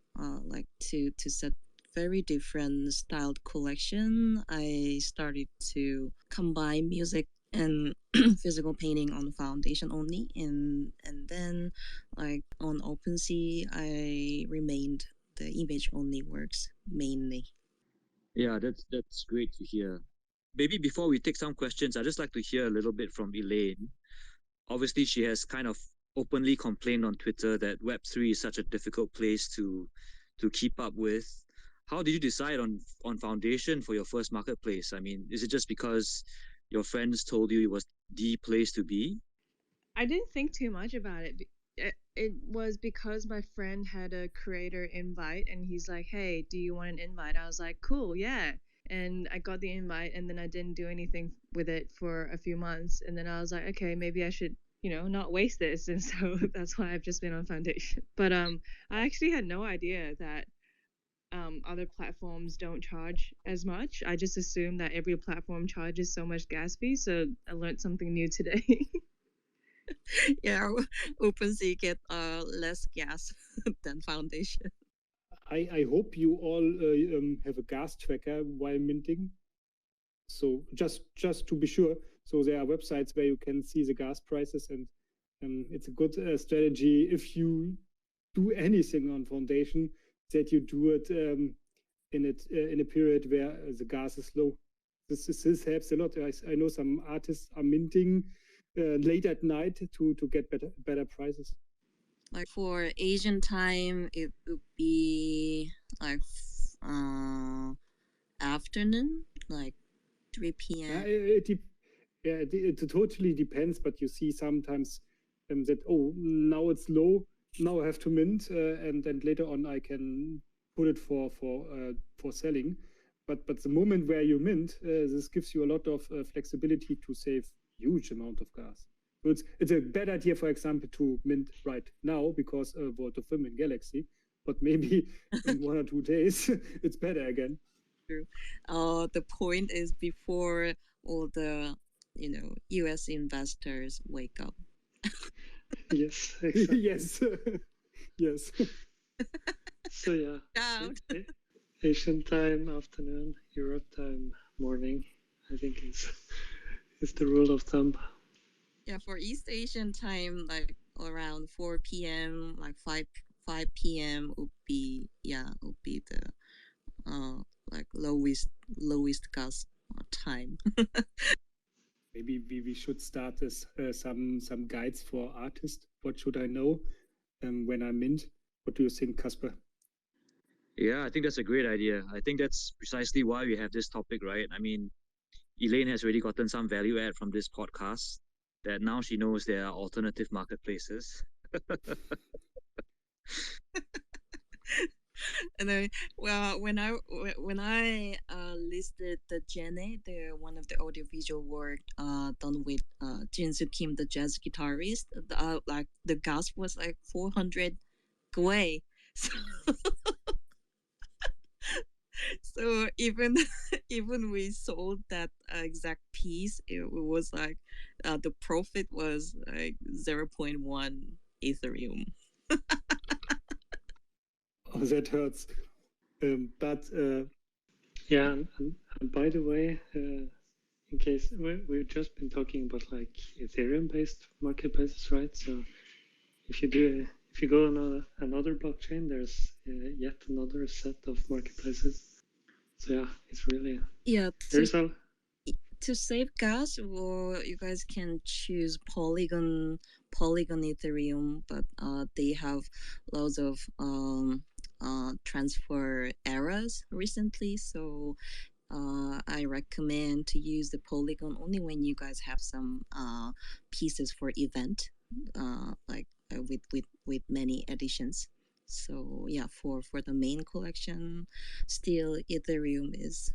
like to set very different styled collection, I started to combine music and physical painting on foundation only, and then like on OpenSea I remained the image only works mainly. Yeah, that's great to hear. Maybe before we take some questions, I'd just like to hear a little bit from Elaine. Obviously, she has kind of openly complained on Twitter that Web3 is such a difficult place to keep up with. How did you decide on foundation for your first marketplace? I mean, is it just because your friends told you it was the place to be? I didn't think too much about it. It was because my friend had a creator invite and he's like, "Hey, do you want an invite?" I was like, "Cool, yeah." And I got the invite and then I didn't do anything with it for a few months. And then I was like, okay, maybe I should, not waste this. And so that's why I've just been on foundation. But I actually had no idea that other platforms don't charge as much. I just assumed that every platform charges so much gas fee. So I learned something new today. Yeah, OpenSea get less gas than foundation. I hope you all have a gas tracker while minting. So just to be sure, so there are websites where you can see the gas prices, and it's a good strategy if you do anything on foundation that you do it in a period where the gas is low. This helps a lot. I know some artists are minting late at night to get better prices. Like for Asian time, it would be like afternoon, like 3 p.m. It totally depends, but you see sometimes that, oh, now it's low, now I have to mint, and then later on I can put it for selling. But the moment where you mint, this gives you a lot of flexibility to save huge amount of gas. So it's a bad idea, for example, to mint right now because for the film in Galaxy, but maybe in 1 or 2 days it's better again. True. The point is before all the U.S. investors wake up. Yes, exactly. Yes, yes. So yeah, Down. Asian time afternoon, Europe time morning. I think is the rule of thumb. Yeah, for East Asian time, like around 4 p.m., like 5 p.m. would be the like lowest gas time. Maybe we should start this, some guides for artists. What should I know when I mint? What do you think, Casper? Yeah, I think that's a great idea. I think that's precisely why we have this topic, right? I mean, Elaine has already gotten some value add from this podcast that now she knows there are alternative marketplaces. And then, well, when I listed the Jenny, the one of the audiovisual work done with Jinsu Kim, the jazz guitarist, like the gas was like 400 gwei. So even we sold that exact piece, it was like the profit was like 0.1 Ethereum. Oh, that hurts. But yeah, and by the way, in case we've just been talking about like Ethereum-based marketplaces, right? So if you go on another blockchain, there's yet another set of marketplaces. So yeah, it's really there's to save gas, well, you guys can choose Polygon Ethereum, but they have lots of transfer errors recently, so I recommend to use the Polygon only when you guys have some pieces for event, with many editions. So yeah, for the main collection, still Ethereum is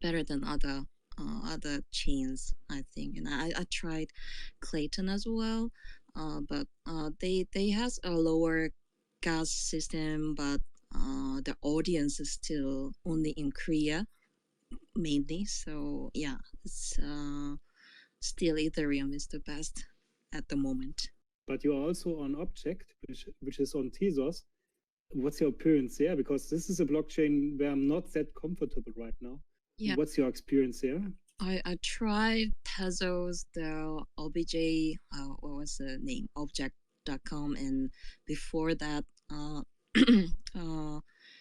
better than other chains, I think. And I tried Clayton as well, but they has a lower gas system, but the audience is still only in Korea mainly. So yeah, it's still Ethereum is the best at the moment. But you're also on Object, which is on Tezos. What's your appearance there? Because this is a blockchain where I'm not that comfortable right now. Yeah. What's your experience there? I tried Tezos, the OBJ, what was the name? Object.com, and before that,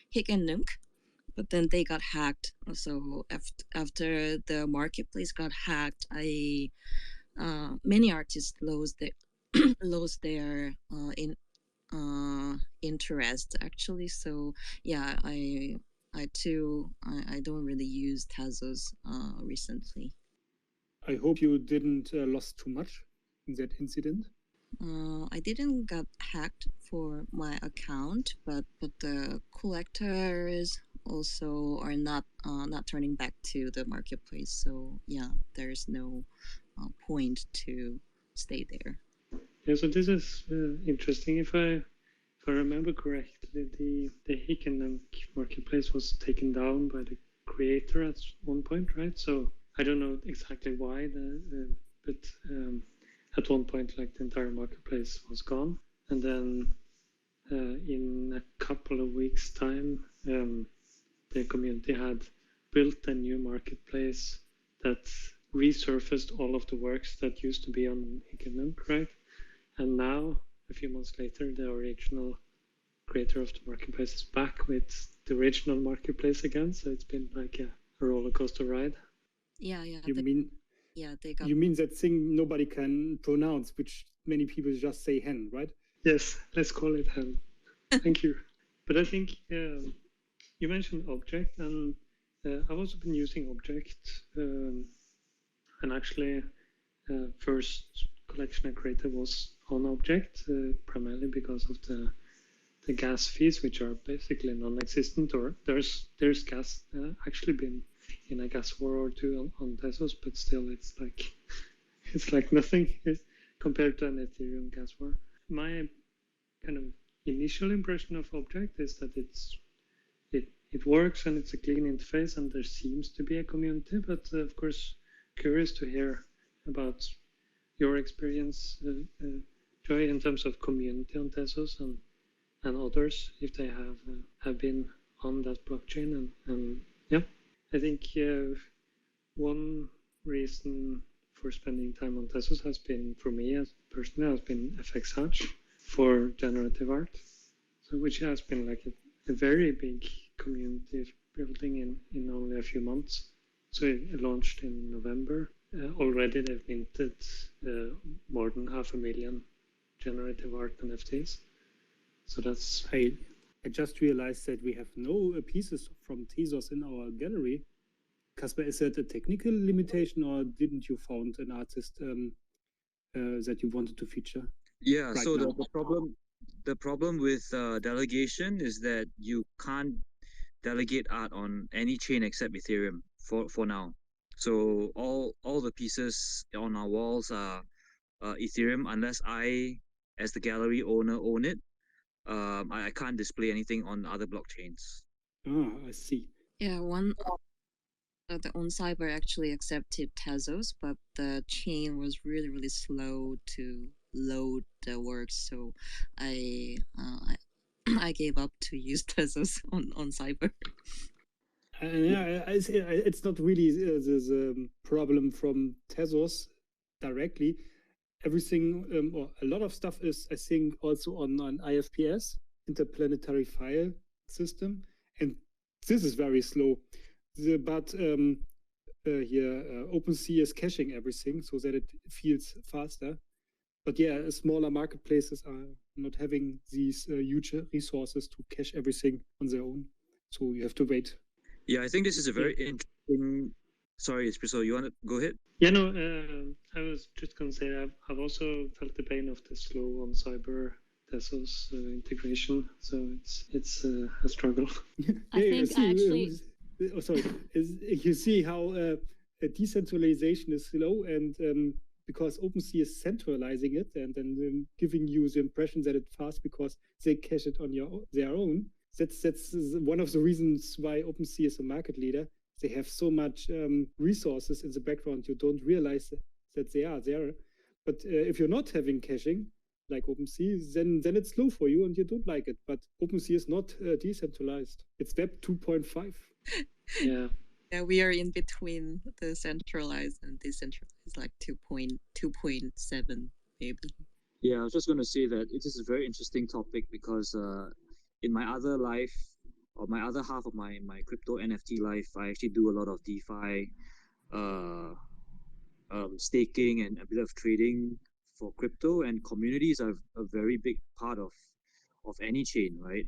Hick and Nunk. But then they got hacked. So after the marketplace got hacked, many artists lost their interest actually. So yeah, I don't really use Tezos recently. I hope you didn't lost too much in that incident. I didn't get hacked for my account, but the collectors also are not turning back to the marketplace. So yeah, there's no point to stay there. Yeah, so this is interesting. If I remember correctly, the Hick and Nunk marketplace was taken down by the creator at one point, right? So I don't know exactly why, but at one point, like the entire marketplace was gone, and then in a couple of weeks' time, the community had built a new marketplace that resurfaced all of the works that used to be on Hick and Nunk, right? And now, a few months later, the original creator of the marketplace is back with the original marketplace again. So it's been like a roller coaster ride. Yeah. You mean that thing nobody can pronounce, which many people just say hen, right? Yes, let's call it hen. Thank you. But I think you mentioned Object, and I've also been using Object, and actually first collection I created was on Object, primarily because of the gas fees, which are basically non-existent, or there's gas actually been in a gas war or two on Tezos, but still it's like nothing compared to an Ethereum gas war. My kind of initial impression of Object is that it works and it's a clean interface and there seems to be a community, but of course curious to hear about your experience, Joy, in terms of community on Tezos and others, if they have been on that blockchain. And yeah, I think one reason for spending time on Tezos has been, for me as personally, has been FX Hatch for generative art, so which has been like a very big community building in only a few months. So it launched in November. Already they've minted more than 500,000 generative art NFTs. So that's... I just realized that we have no pieces from Tezos in our gallery. Kasper, is that a technical limitation, or didn't you found an artist that you wanted to feature? Yeah, right so now? the problem with delegation is that you can't delegate art on any chain except Ethereum for now. So all the pieces on our walls are Ethereum, unless I, as the gallery owner, own it. I can't display anything on other blockchains. Ah, I see. Yeah, the on-cyber actually accepted Tezos, but the chain was really slow to load the works. So I I gave up to use Tezos on Cyber. Yeah, it's not really the problem from Tezos directly. Everything or a lot of stuff is, I think, also on IFPS, Interplanetary File System, and this is very slow. But here, OpenSea is caching everything so that it feels faster. But yeah, smaller marketplaces are not having these huge resources to cache everything on their own. So you have to wait. Yeah, I think this is a very interesting. Sorry, Espresso, you want to go ahead? Yeah, no, I was just going to say I've also felt the pain of the slow on Cyber Tezos integration, so it's a struggle. I think actually. Oh, sorry. You see how decentralization is slow, and because OpenSea is centralizing it and then giving you the impression that it's fast because they cache it on their own. That's one of the reasons why OpenSea is a market leader. They have so much resources in the background, you don't realize that they are there. But if you're not having caching, like OpenSea, then it's slow for you and you don't like it. But OpenSea is not decentralized. It's Web 2.5. Yeah. Yeah, we are in between the centralized and decentralized, like 2.7 maybe. Yeah, I was just going to say that it is a very interesting topic because in my other life, or my other half of my crypto NFT life, I actually do a lot of DeFi, staking, and a bit of trading for crypto. And communities are a very big part of any chain, right?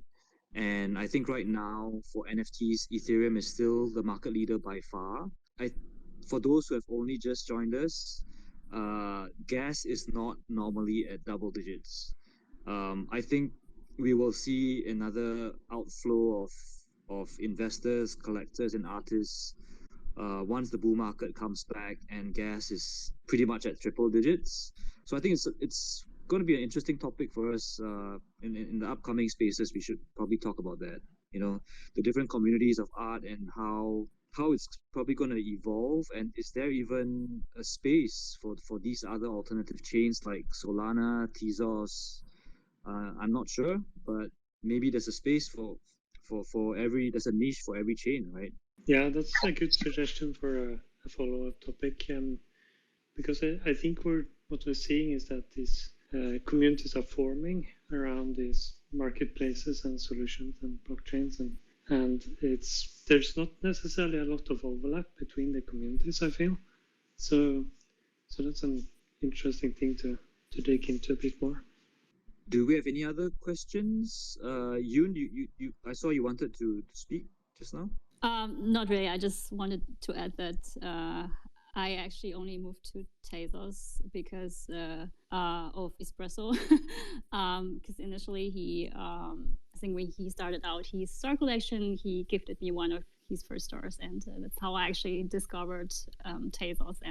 And I think right now for NFTs, Ethereum is still the market leader by far. For those who have only just joined us, gas is not normally at double digits. I think we will see another outflow of investors, collectors, and artists once the bull market comes back and gas is pretty much at triple digits. So I think it's going to be an interesting topic for us in the upcoming spaces. We should probably talk about that. You know, the different communities of art and how it's probably going to evolve, and is there even a space for these other alternative chains like Solana, Tezos? I'm not sure, but maybe there's a space for every, there's a niche for every chain, right? Yeah, that's a good suggestion for a follow-up topic, because I think what we're seeing is that these communities are forming around these marketplaces and solutions and blockchains, and there's not necessarily a lot of overlap between the communities, I feel. So that's an interesting thing to dig into a bit more. Do we have any other questions? Yoon, you I saw you wanted to speak just now. Not really. I just wanted to add that I actually only moved to Tezos because of Espresso. Because initially I think when he started out his star collection, he gifted me one of his first stars, and that's how I actually discovered Tezos.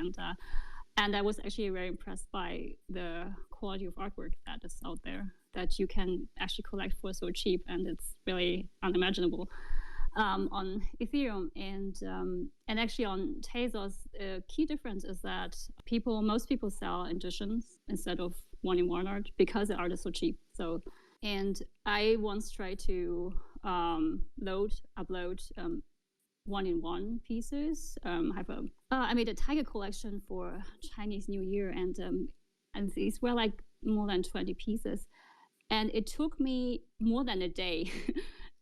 And I was actually very impressed by the quality of artwork that is out there that you can actually collect for so cheap, and it's really unimaginable. On Ethereum and actually on Tezos, the key difference is that most people sell editions instead of one-in-one art because the art is so cheap. So, and I once tried to upload one-in-one pieces. I made a tiger collection for Chinese New Year, and these were like more than 20 pieces, and it took me more than a day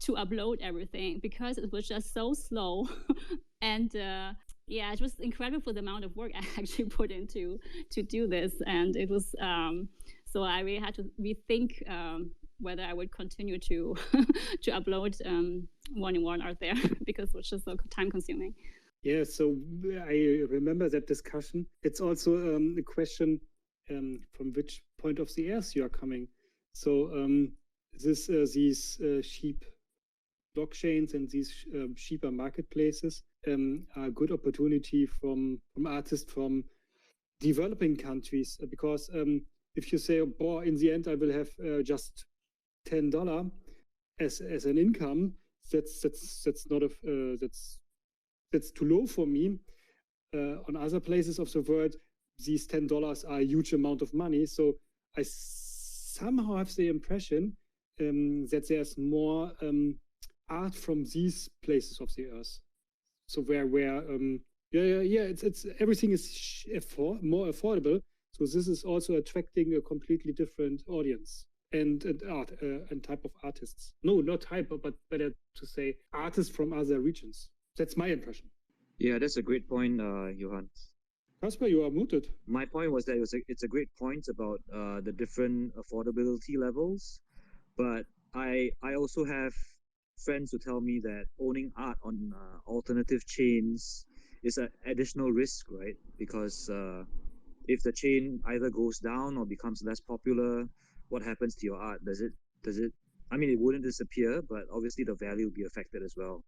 to upload everything because it was just so slow. And yeah, it was incredible for the amount of work I actually put into to do this. And it was so I really had to rethink whether I would continue to to upload one-in-one art there because it was just so time consuming. Yeah, so I remember that discussion. It's also a question from which point of the earth you are coming. So these sheep blockchains and these cheaper marketplaces are a good opportunity from artists from developing countries, because if you say, oh, in the end I will have just $10 as an income, that's not that's too low for me. On other places of the world, these $10 are a huge amount of money. So I somehow have the impression that there's more art from these places of the earth. So where it's everything is more affordable. So this is also attracting a completely different audience and art and type of artists. No, not type, but better to say artists from other regions. That's my impression. Yeah, that's a great point, Johan. Kasper, you are muted. My point was that it's a great point about the different affordability levels, but I also have friends who tell me that owning art on alternative chains is an additional risk, right? Because if the chain either goes down or becomes less popular, what happens to your art? Does it? I mean, it wouldn't disappear, but obviously the value will be affected as well.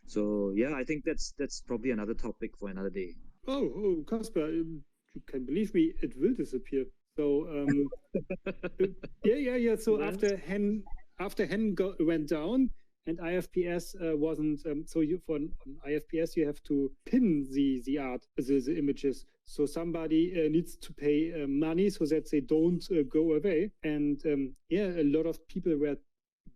So yeah, I think that's probably another topic for another day. Oh, Kasper, you can believe me, it will disappear. So yeah. So after Hen went down and IFPS wasn't so on IFPS you have to pin the art, the images. So somebody needs to pay money so that they don't go away. And a lot of people were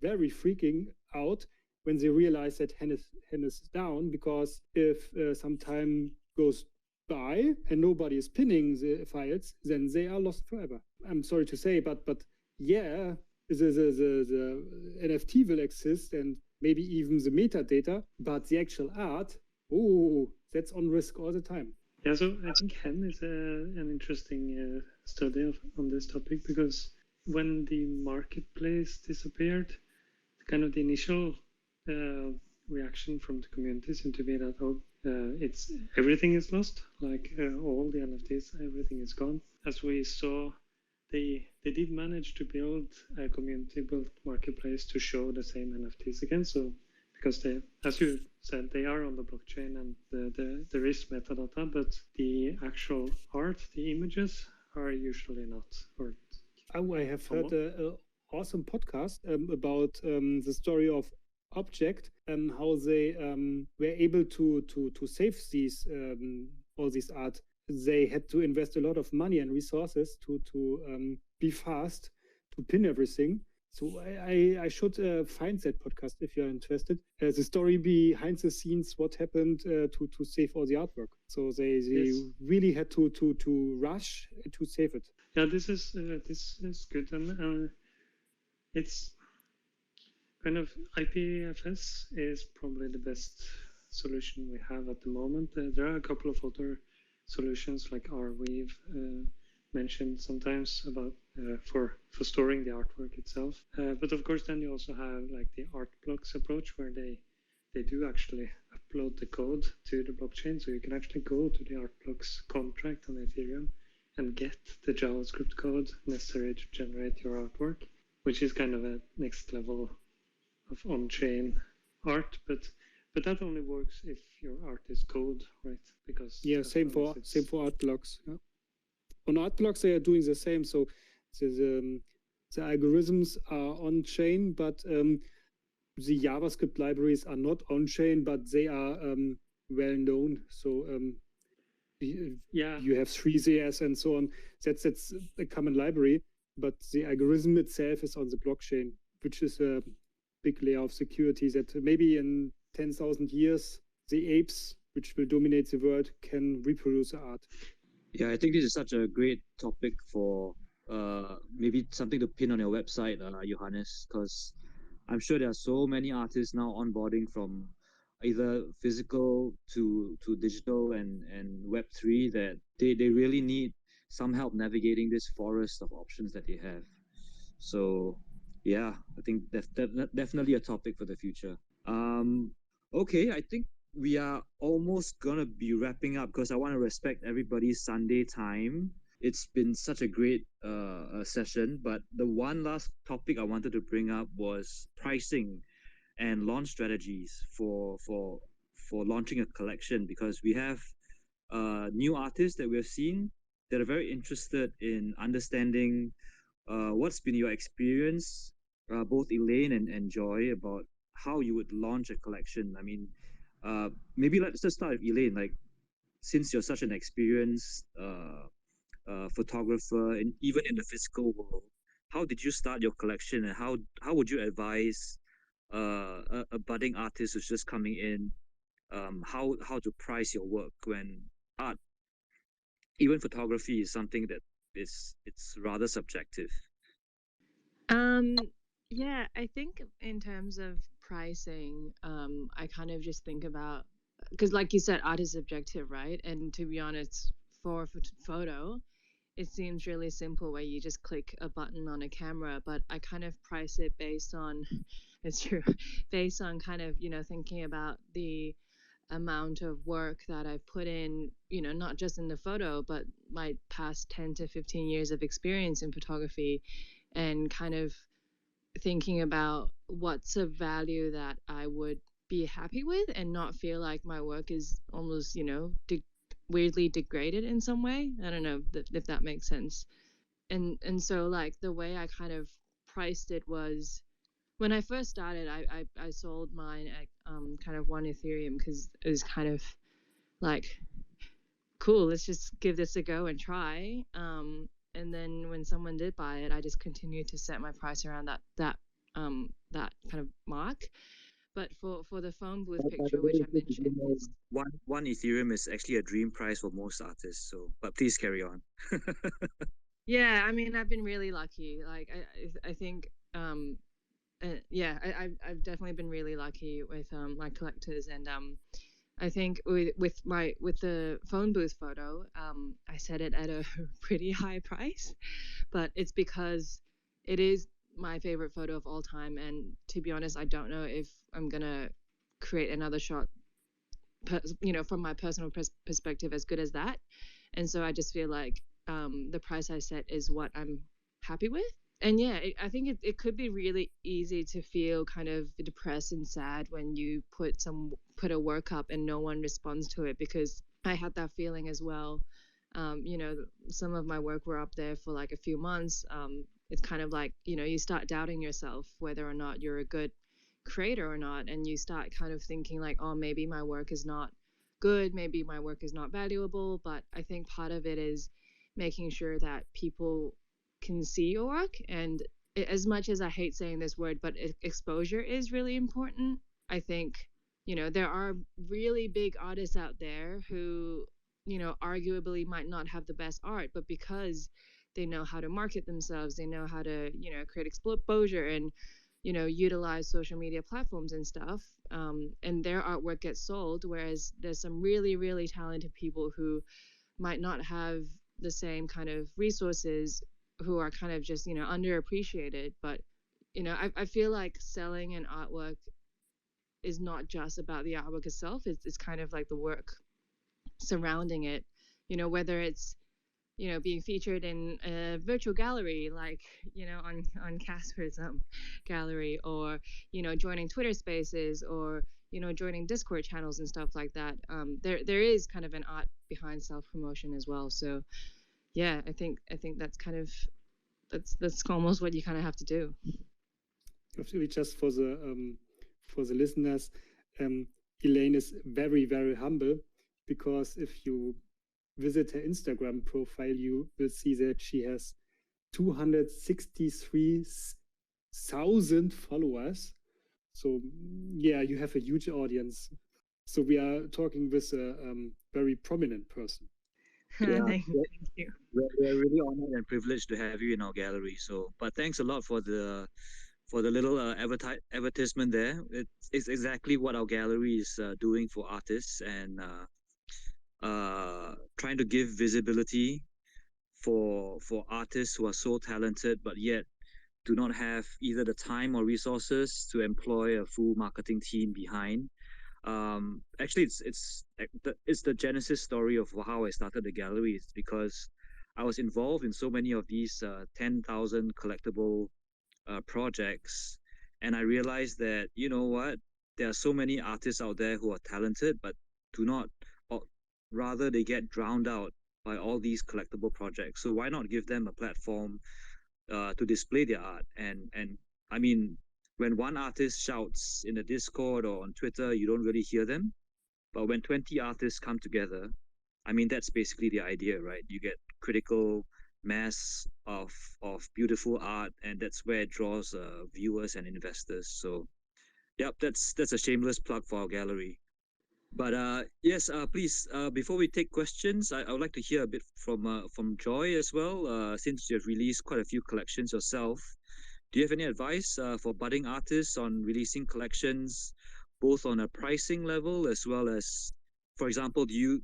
very freaking out when they realized that Hen is down, because if some time goes by and nobody is pinning the files, then they are lost forever. I'm sorry to say, but yeah, the NFT will exist and maybe even the metadata, but the actual art, that's on risk all the time. Yeah, so I think Hen is an interesting study on this topic, because when the marketplace disappeared, kind of the initial reaction from the community seemed to be that it's everything is lost, like all the NFTs, everything is gone. As we saw, they did manage to build a community-built marketplace to show the same NFTs again. So because they, as you said, they are on the blockchain and there is metadata, but the actual art, the images, are usually not. I have heard an awesome podcast about the story of Object and how they were able to save these all this art. They had to invest a lot of money and resources to be fast, to pin everything. So I should find that podcast if you're interested. The story behind the scenes, what happened to save all the artwork. So they really had to rush to save it. Yeah, this is good, and it's kind of IPFS is probably the best solution we have at the moment. There are a couple of other solutions like Arweave mentioned sometimes about for storing the artwork itself. But of course, then you also have like the art blocks approach, where they do actually upload the code to the blockchain, so you can actually go to the art blocks contract on Ethereum and get the JavaScript code necessary to generate your artwork, which is kind of a next level of on-chain art, but that only works if your art is code, right? Because same for art blocks. Yeah. On art blocks they are doing the same. So the algorithms are on chain, but the JavaScript libraries are not on chain, but they are well known. So you have 3CS and so on. That's a common library, but the algorithm itself is on the blockchain, which is a big layer of security that maybe in 10,000 years, the apes, which will dominate the world, can reproduce the art. Yeah, I think this is such a great topic for maybe something to pin on your website, Johannes, because I'm sure there are so many artists now onboarding from either physical to digital and Web3 that they really need some help navigating this forest of options that they have. So yeah, I think that's definitely a topic for the future. Okay, I think we are almost gonna be wrapping up because I want to respect everybody's Sunday time. It's been such a great session, but the one last topic I wanted to bring up was pricing and launch strategies for launching a collection, because we have new artists that we've seen that are very interested in understanding what's been your experience, both Elaine and Joy, about how you would launch a collection. I mean, maybe let's just start with Elaine. Like, since you're such an experienced photographer, and even in the physical world, how did you start your collection, and how would you advise a budding artist who's just coming in, how to price your work when art, even photography, is something that it's rather subjective. Yeah, I think in terms of pricing, I kind of just think about, because like you said, art is subjective, right? And to be honest, for a photo, it seems really simple where you just click a button on a camera, but I kind of price it based on, it's true, based on kind of, thinking about the amount of work that I've put in, not just in the photo, but my past 10 to 15 years of experience in photography, and kind of thinking about what's a value that I would be happy with and not feel like my work is almost, weirdly degraded in some way. I don't know if that makes sense. And so like the way I kind of priced it was, when I first started, I sold mine at kind of 1 Ethereum, because it was kind of like, cool, let's just give this a go and try. And then when someone did buy it, I just continued to set my price around that kind of mark. But for the phone booth picture, which I mentioned, is one Ethereum is actually a dream price for most artists. So, but please carry on. yeah, I mean, I've been really lucky. Like I think yeah, I've definitely been really lucky with my collectors, and I think with the phone booth photo, I set it at a pretty high price, but it's because it is my favorite photo of all time, and to be honest, I don't know if I'm gonna create another shot, from my personal perspective, as good as that, and so I just feel like the price I set is what I'm happy with. And yeah, I think it could be really easy to feel kind of depressed and sad when you put a work up and no one responds to it, because I had that feeling as well. Some of my work were up there for like a few months. It's kind of like, you start doubting yourself whether or not you're a good creator or not, and you start kind of thinking like, oh, maybe my work is not good, maybe my work is not valuable. But I think part of it is making sure that people can see your work. And as much as I hate saying this word, but exposure is really important. I think, there are really big artists out there who, arguably might not have the best art, but because they know how to market themselves, they know how to, create exposure and, utilize social media platforms and stuff, and their artwork gets sold. Whereas there's some really, really talented people who might not have the same kind of resources, who are kind of just, underappreciated. But, I feel like selling an artwork is not just about the artwork itself. It's kind of like the work surrounding it, whether it's, being featured in a virtual gallery, like, on Casper's gallery, or, joining Twitter spaces, or, joining Discord channels and stuff like that. There is kind of an art behind self-promotion as well. So yeah, I think that's kind of, that's almost what you kind of have to do. Actually, just for the listeners, Elaine is very, very humble, because if you visit her Instagram profile, you will see that she has 263,000 followers. So yeah, you have a huge audience. So we are talking with a very prominent person. Yeah, Thank you. We're really honored and privileged to have you in our gallery. So, but thanks a lot for the little advertisement there. It's exactly what our gallery is doing for artists, and trying to give visibility for artists who are so talented but yet do not have either the time or resources to employ a full marketing team behind. Actually, it's the genesis story of how I started the gallery. It's because I was involved in so many of these 10,000 collectible projects, and I realized that, you know what, there are so many artists out there who are talented but do not, or rather they get drowned out by all these collectible projects. So why not give them a platform to display their art? And I mean, when one artist shouts in the Discord or on Twitter, you don't really hear them. But when 20 artists come together, I mean, that's basically the idea, right? You get critical mass of beautiful art, and that's where it draws viewers and investors. So, yep, that's a shameless plug for our gallery. But yes, please, before we take questions, I would like to hear a bit from Joy as well. Since you have released quite a few collections yourself, do you have any advice for budding artists on releasing collections, both on a pricing level as well as, for example, do you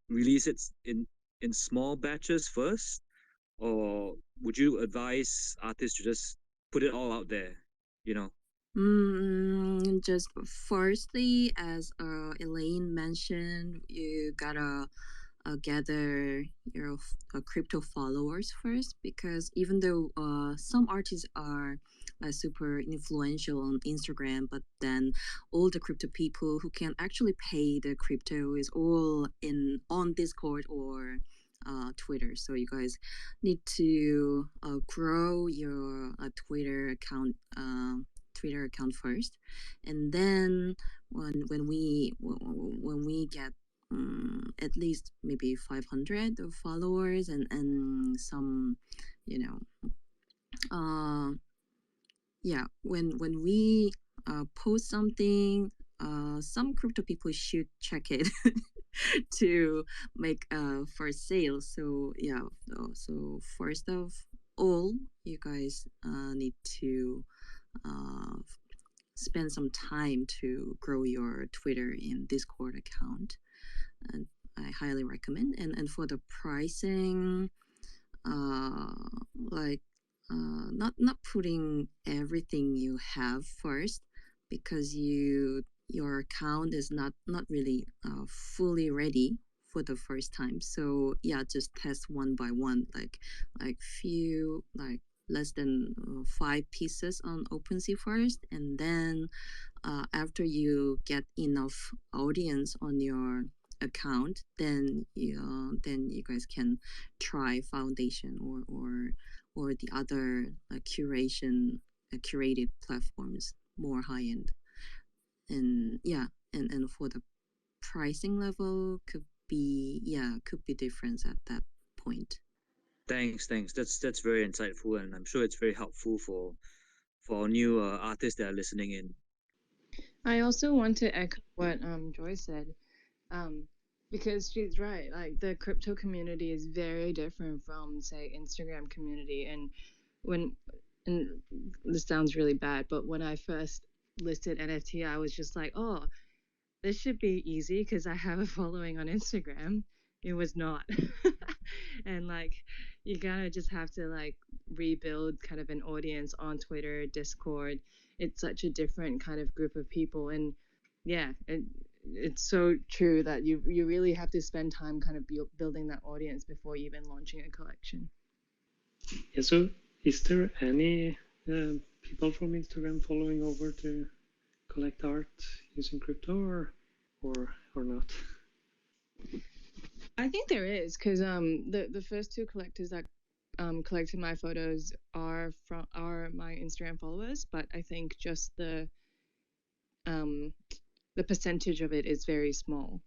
release it in small batches first, or would you advise artists to just put it all out there? You know. Just firstly, as Elaine mentioned, you gotta gather your crypto followers first, because even though some artists are super influential on Instagram, but then all the crypto people who can actually pay the crypto is all in on Discord or Twitter. So you guys need to grow your Twitter account first, and then when we get at least maybe 500 of followers and some, you know, yeah, when we post something, some crypto people should check it to make first sale. So yeah, so first of all, you guys need to spend some time to grow your Twitter and Discord account, and I highly recommend. And for the pricing, like not putting everything you have first, because your account is not really fully ready for the first time. So yeah, just test one by one, like few, like less than 5 pieces on OpenSea first, and then after you get enough audience on your account, then you guys can try foundation or the other curated platforms, more high end. And yeah, and for the pricing level could be different at that point. Thanks. That's very insightful, and I'm sure it's very helpful for new artists that are listening in. I also want to echo what Joy said, because she's right. Like, the crypto community is very different from, say, Instagram community. And this sounds really bad, but when I first listed NFT, I was just like, oh, this should be easy because I have a following on Instagram. It was not. And like, you gotta just have to like rebuild kind of an audience on Twitter, Discord. It's such a different kind of group of people. And yeah, it's so true that you really have to spend time kind of building that audience before even launching a collection. Yeah, so is there any people from Instagram following over to collect art using crypto, or not? I think there is, because the first two collectors that collected my photos are my Instagram followers, but I think just the percentage of it is very small.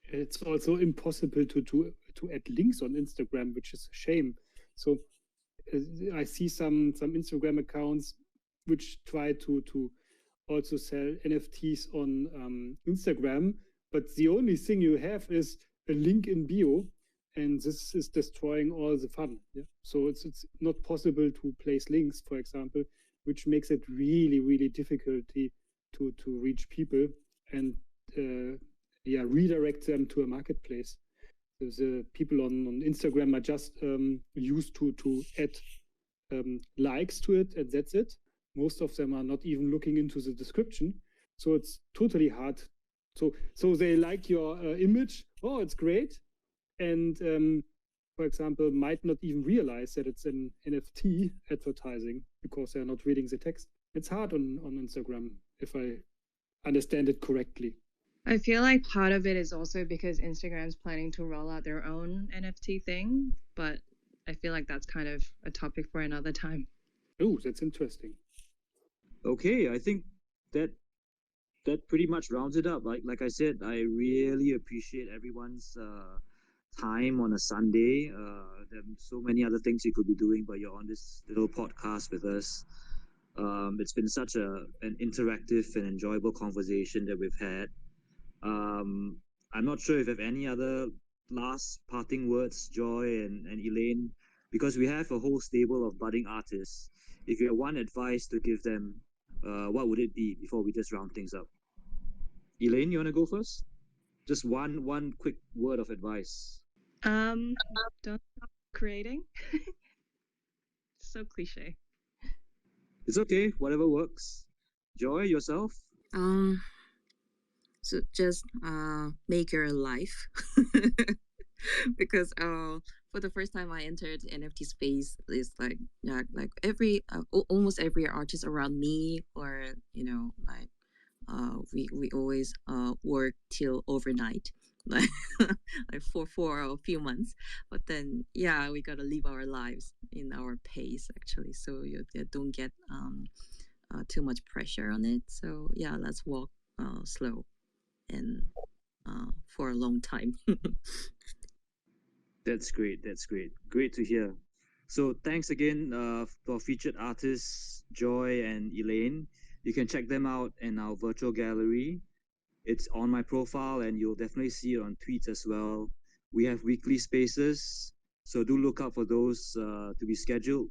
It's also impossible to add links on Instagram, which is a shame. So I see some Instagram accounts which try to also sell NFTs on Instagram, but the only thing you have is a link in bio, and this is destroying all the fun. Yeah? So it's not possible to place links, for example, which makes it really difficult to reach people and redirect them to a marketplace. So the people on Instagram are just used to add likes to it, and that's it. Most of them are not even looking into the description, so it's totally hard. So they like your image. Oh, it's great, and for example, might not even realize that it's an NFT advertising because they're not reading the text. It's hard on Instagram, if I understand it correctly. I feel like part of it is also because Instagram's planning to roll out their own NFT thing, but I feel like that's kind of a topic for another time. Oh, that's interesting. Okay, I think that pretty much rounds it up. Like I said, I really appreciate everyone's time on a Sunday. There are so many other things you could be doing, but you're on this little podcast with us. It's been such an interactive and enjoyable conversation that we've had. I'm not sure if you have any other last parting words, Joy and Elaine, because we have a whole stable of budding artists. If you have one advice to give them, what would it be before we just round things up? Elaine, you want to go first? Just one quick word of advice. Don't stop creating. So cliche. It's okay, whatever works. Joy, yourself? So just make your life because for the first time I entered NFT space, it's like like every almost every artist around me, or like we always work till overnight, like like for a few months, but then yeah, we gotta live our lives in our pace actually, so you don't get too much pressure on it. So yeah, let's walk slow and for a long time. That's great. That's great. Great to hear. So thanks again for featured artists Joy and Elaine. You can check them out in our virtual gallery. It's on my profile, and you'll definitely see it on tweets as well. We have weekly spaces, so do look out for those to be scheduled.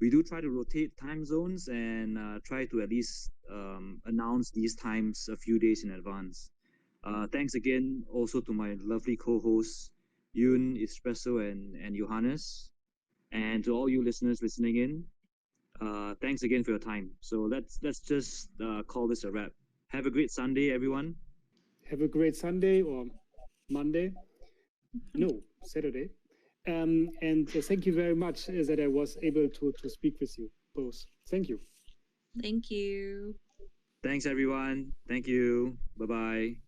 We do try to rotate time zones and try to at least announce these times a few days in advance. Thanks again also to my lovely co-hosts, Yoon, Espresso, and Johannes, and to all you listeners listening in. Thanks again for your time. So let's just call this a wrap. Have a great Sunday, everyone. Have a great Sunday or Monday. No, Saturday. And thank you very much that I was able to speak with you both. Thank you. Thank you. Thanks, everyone. Thank you. Bye bye.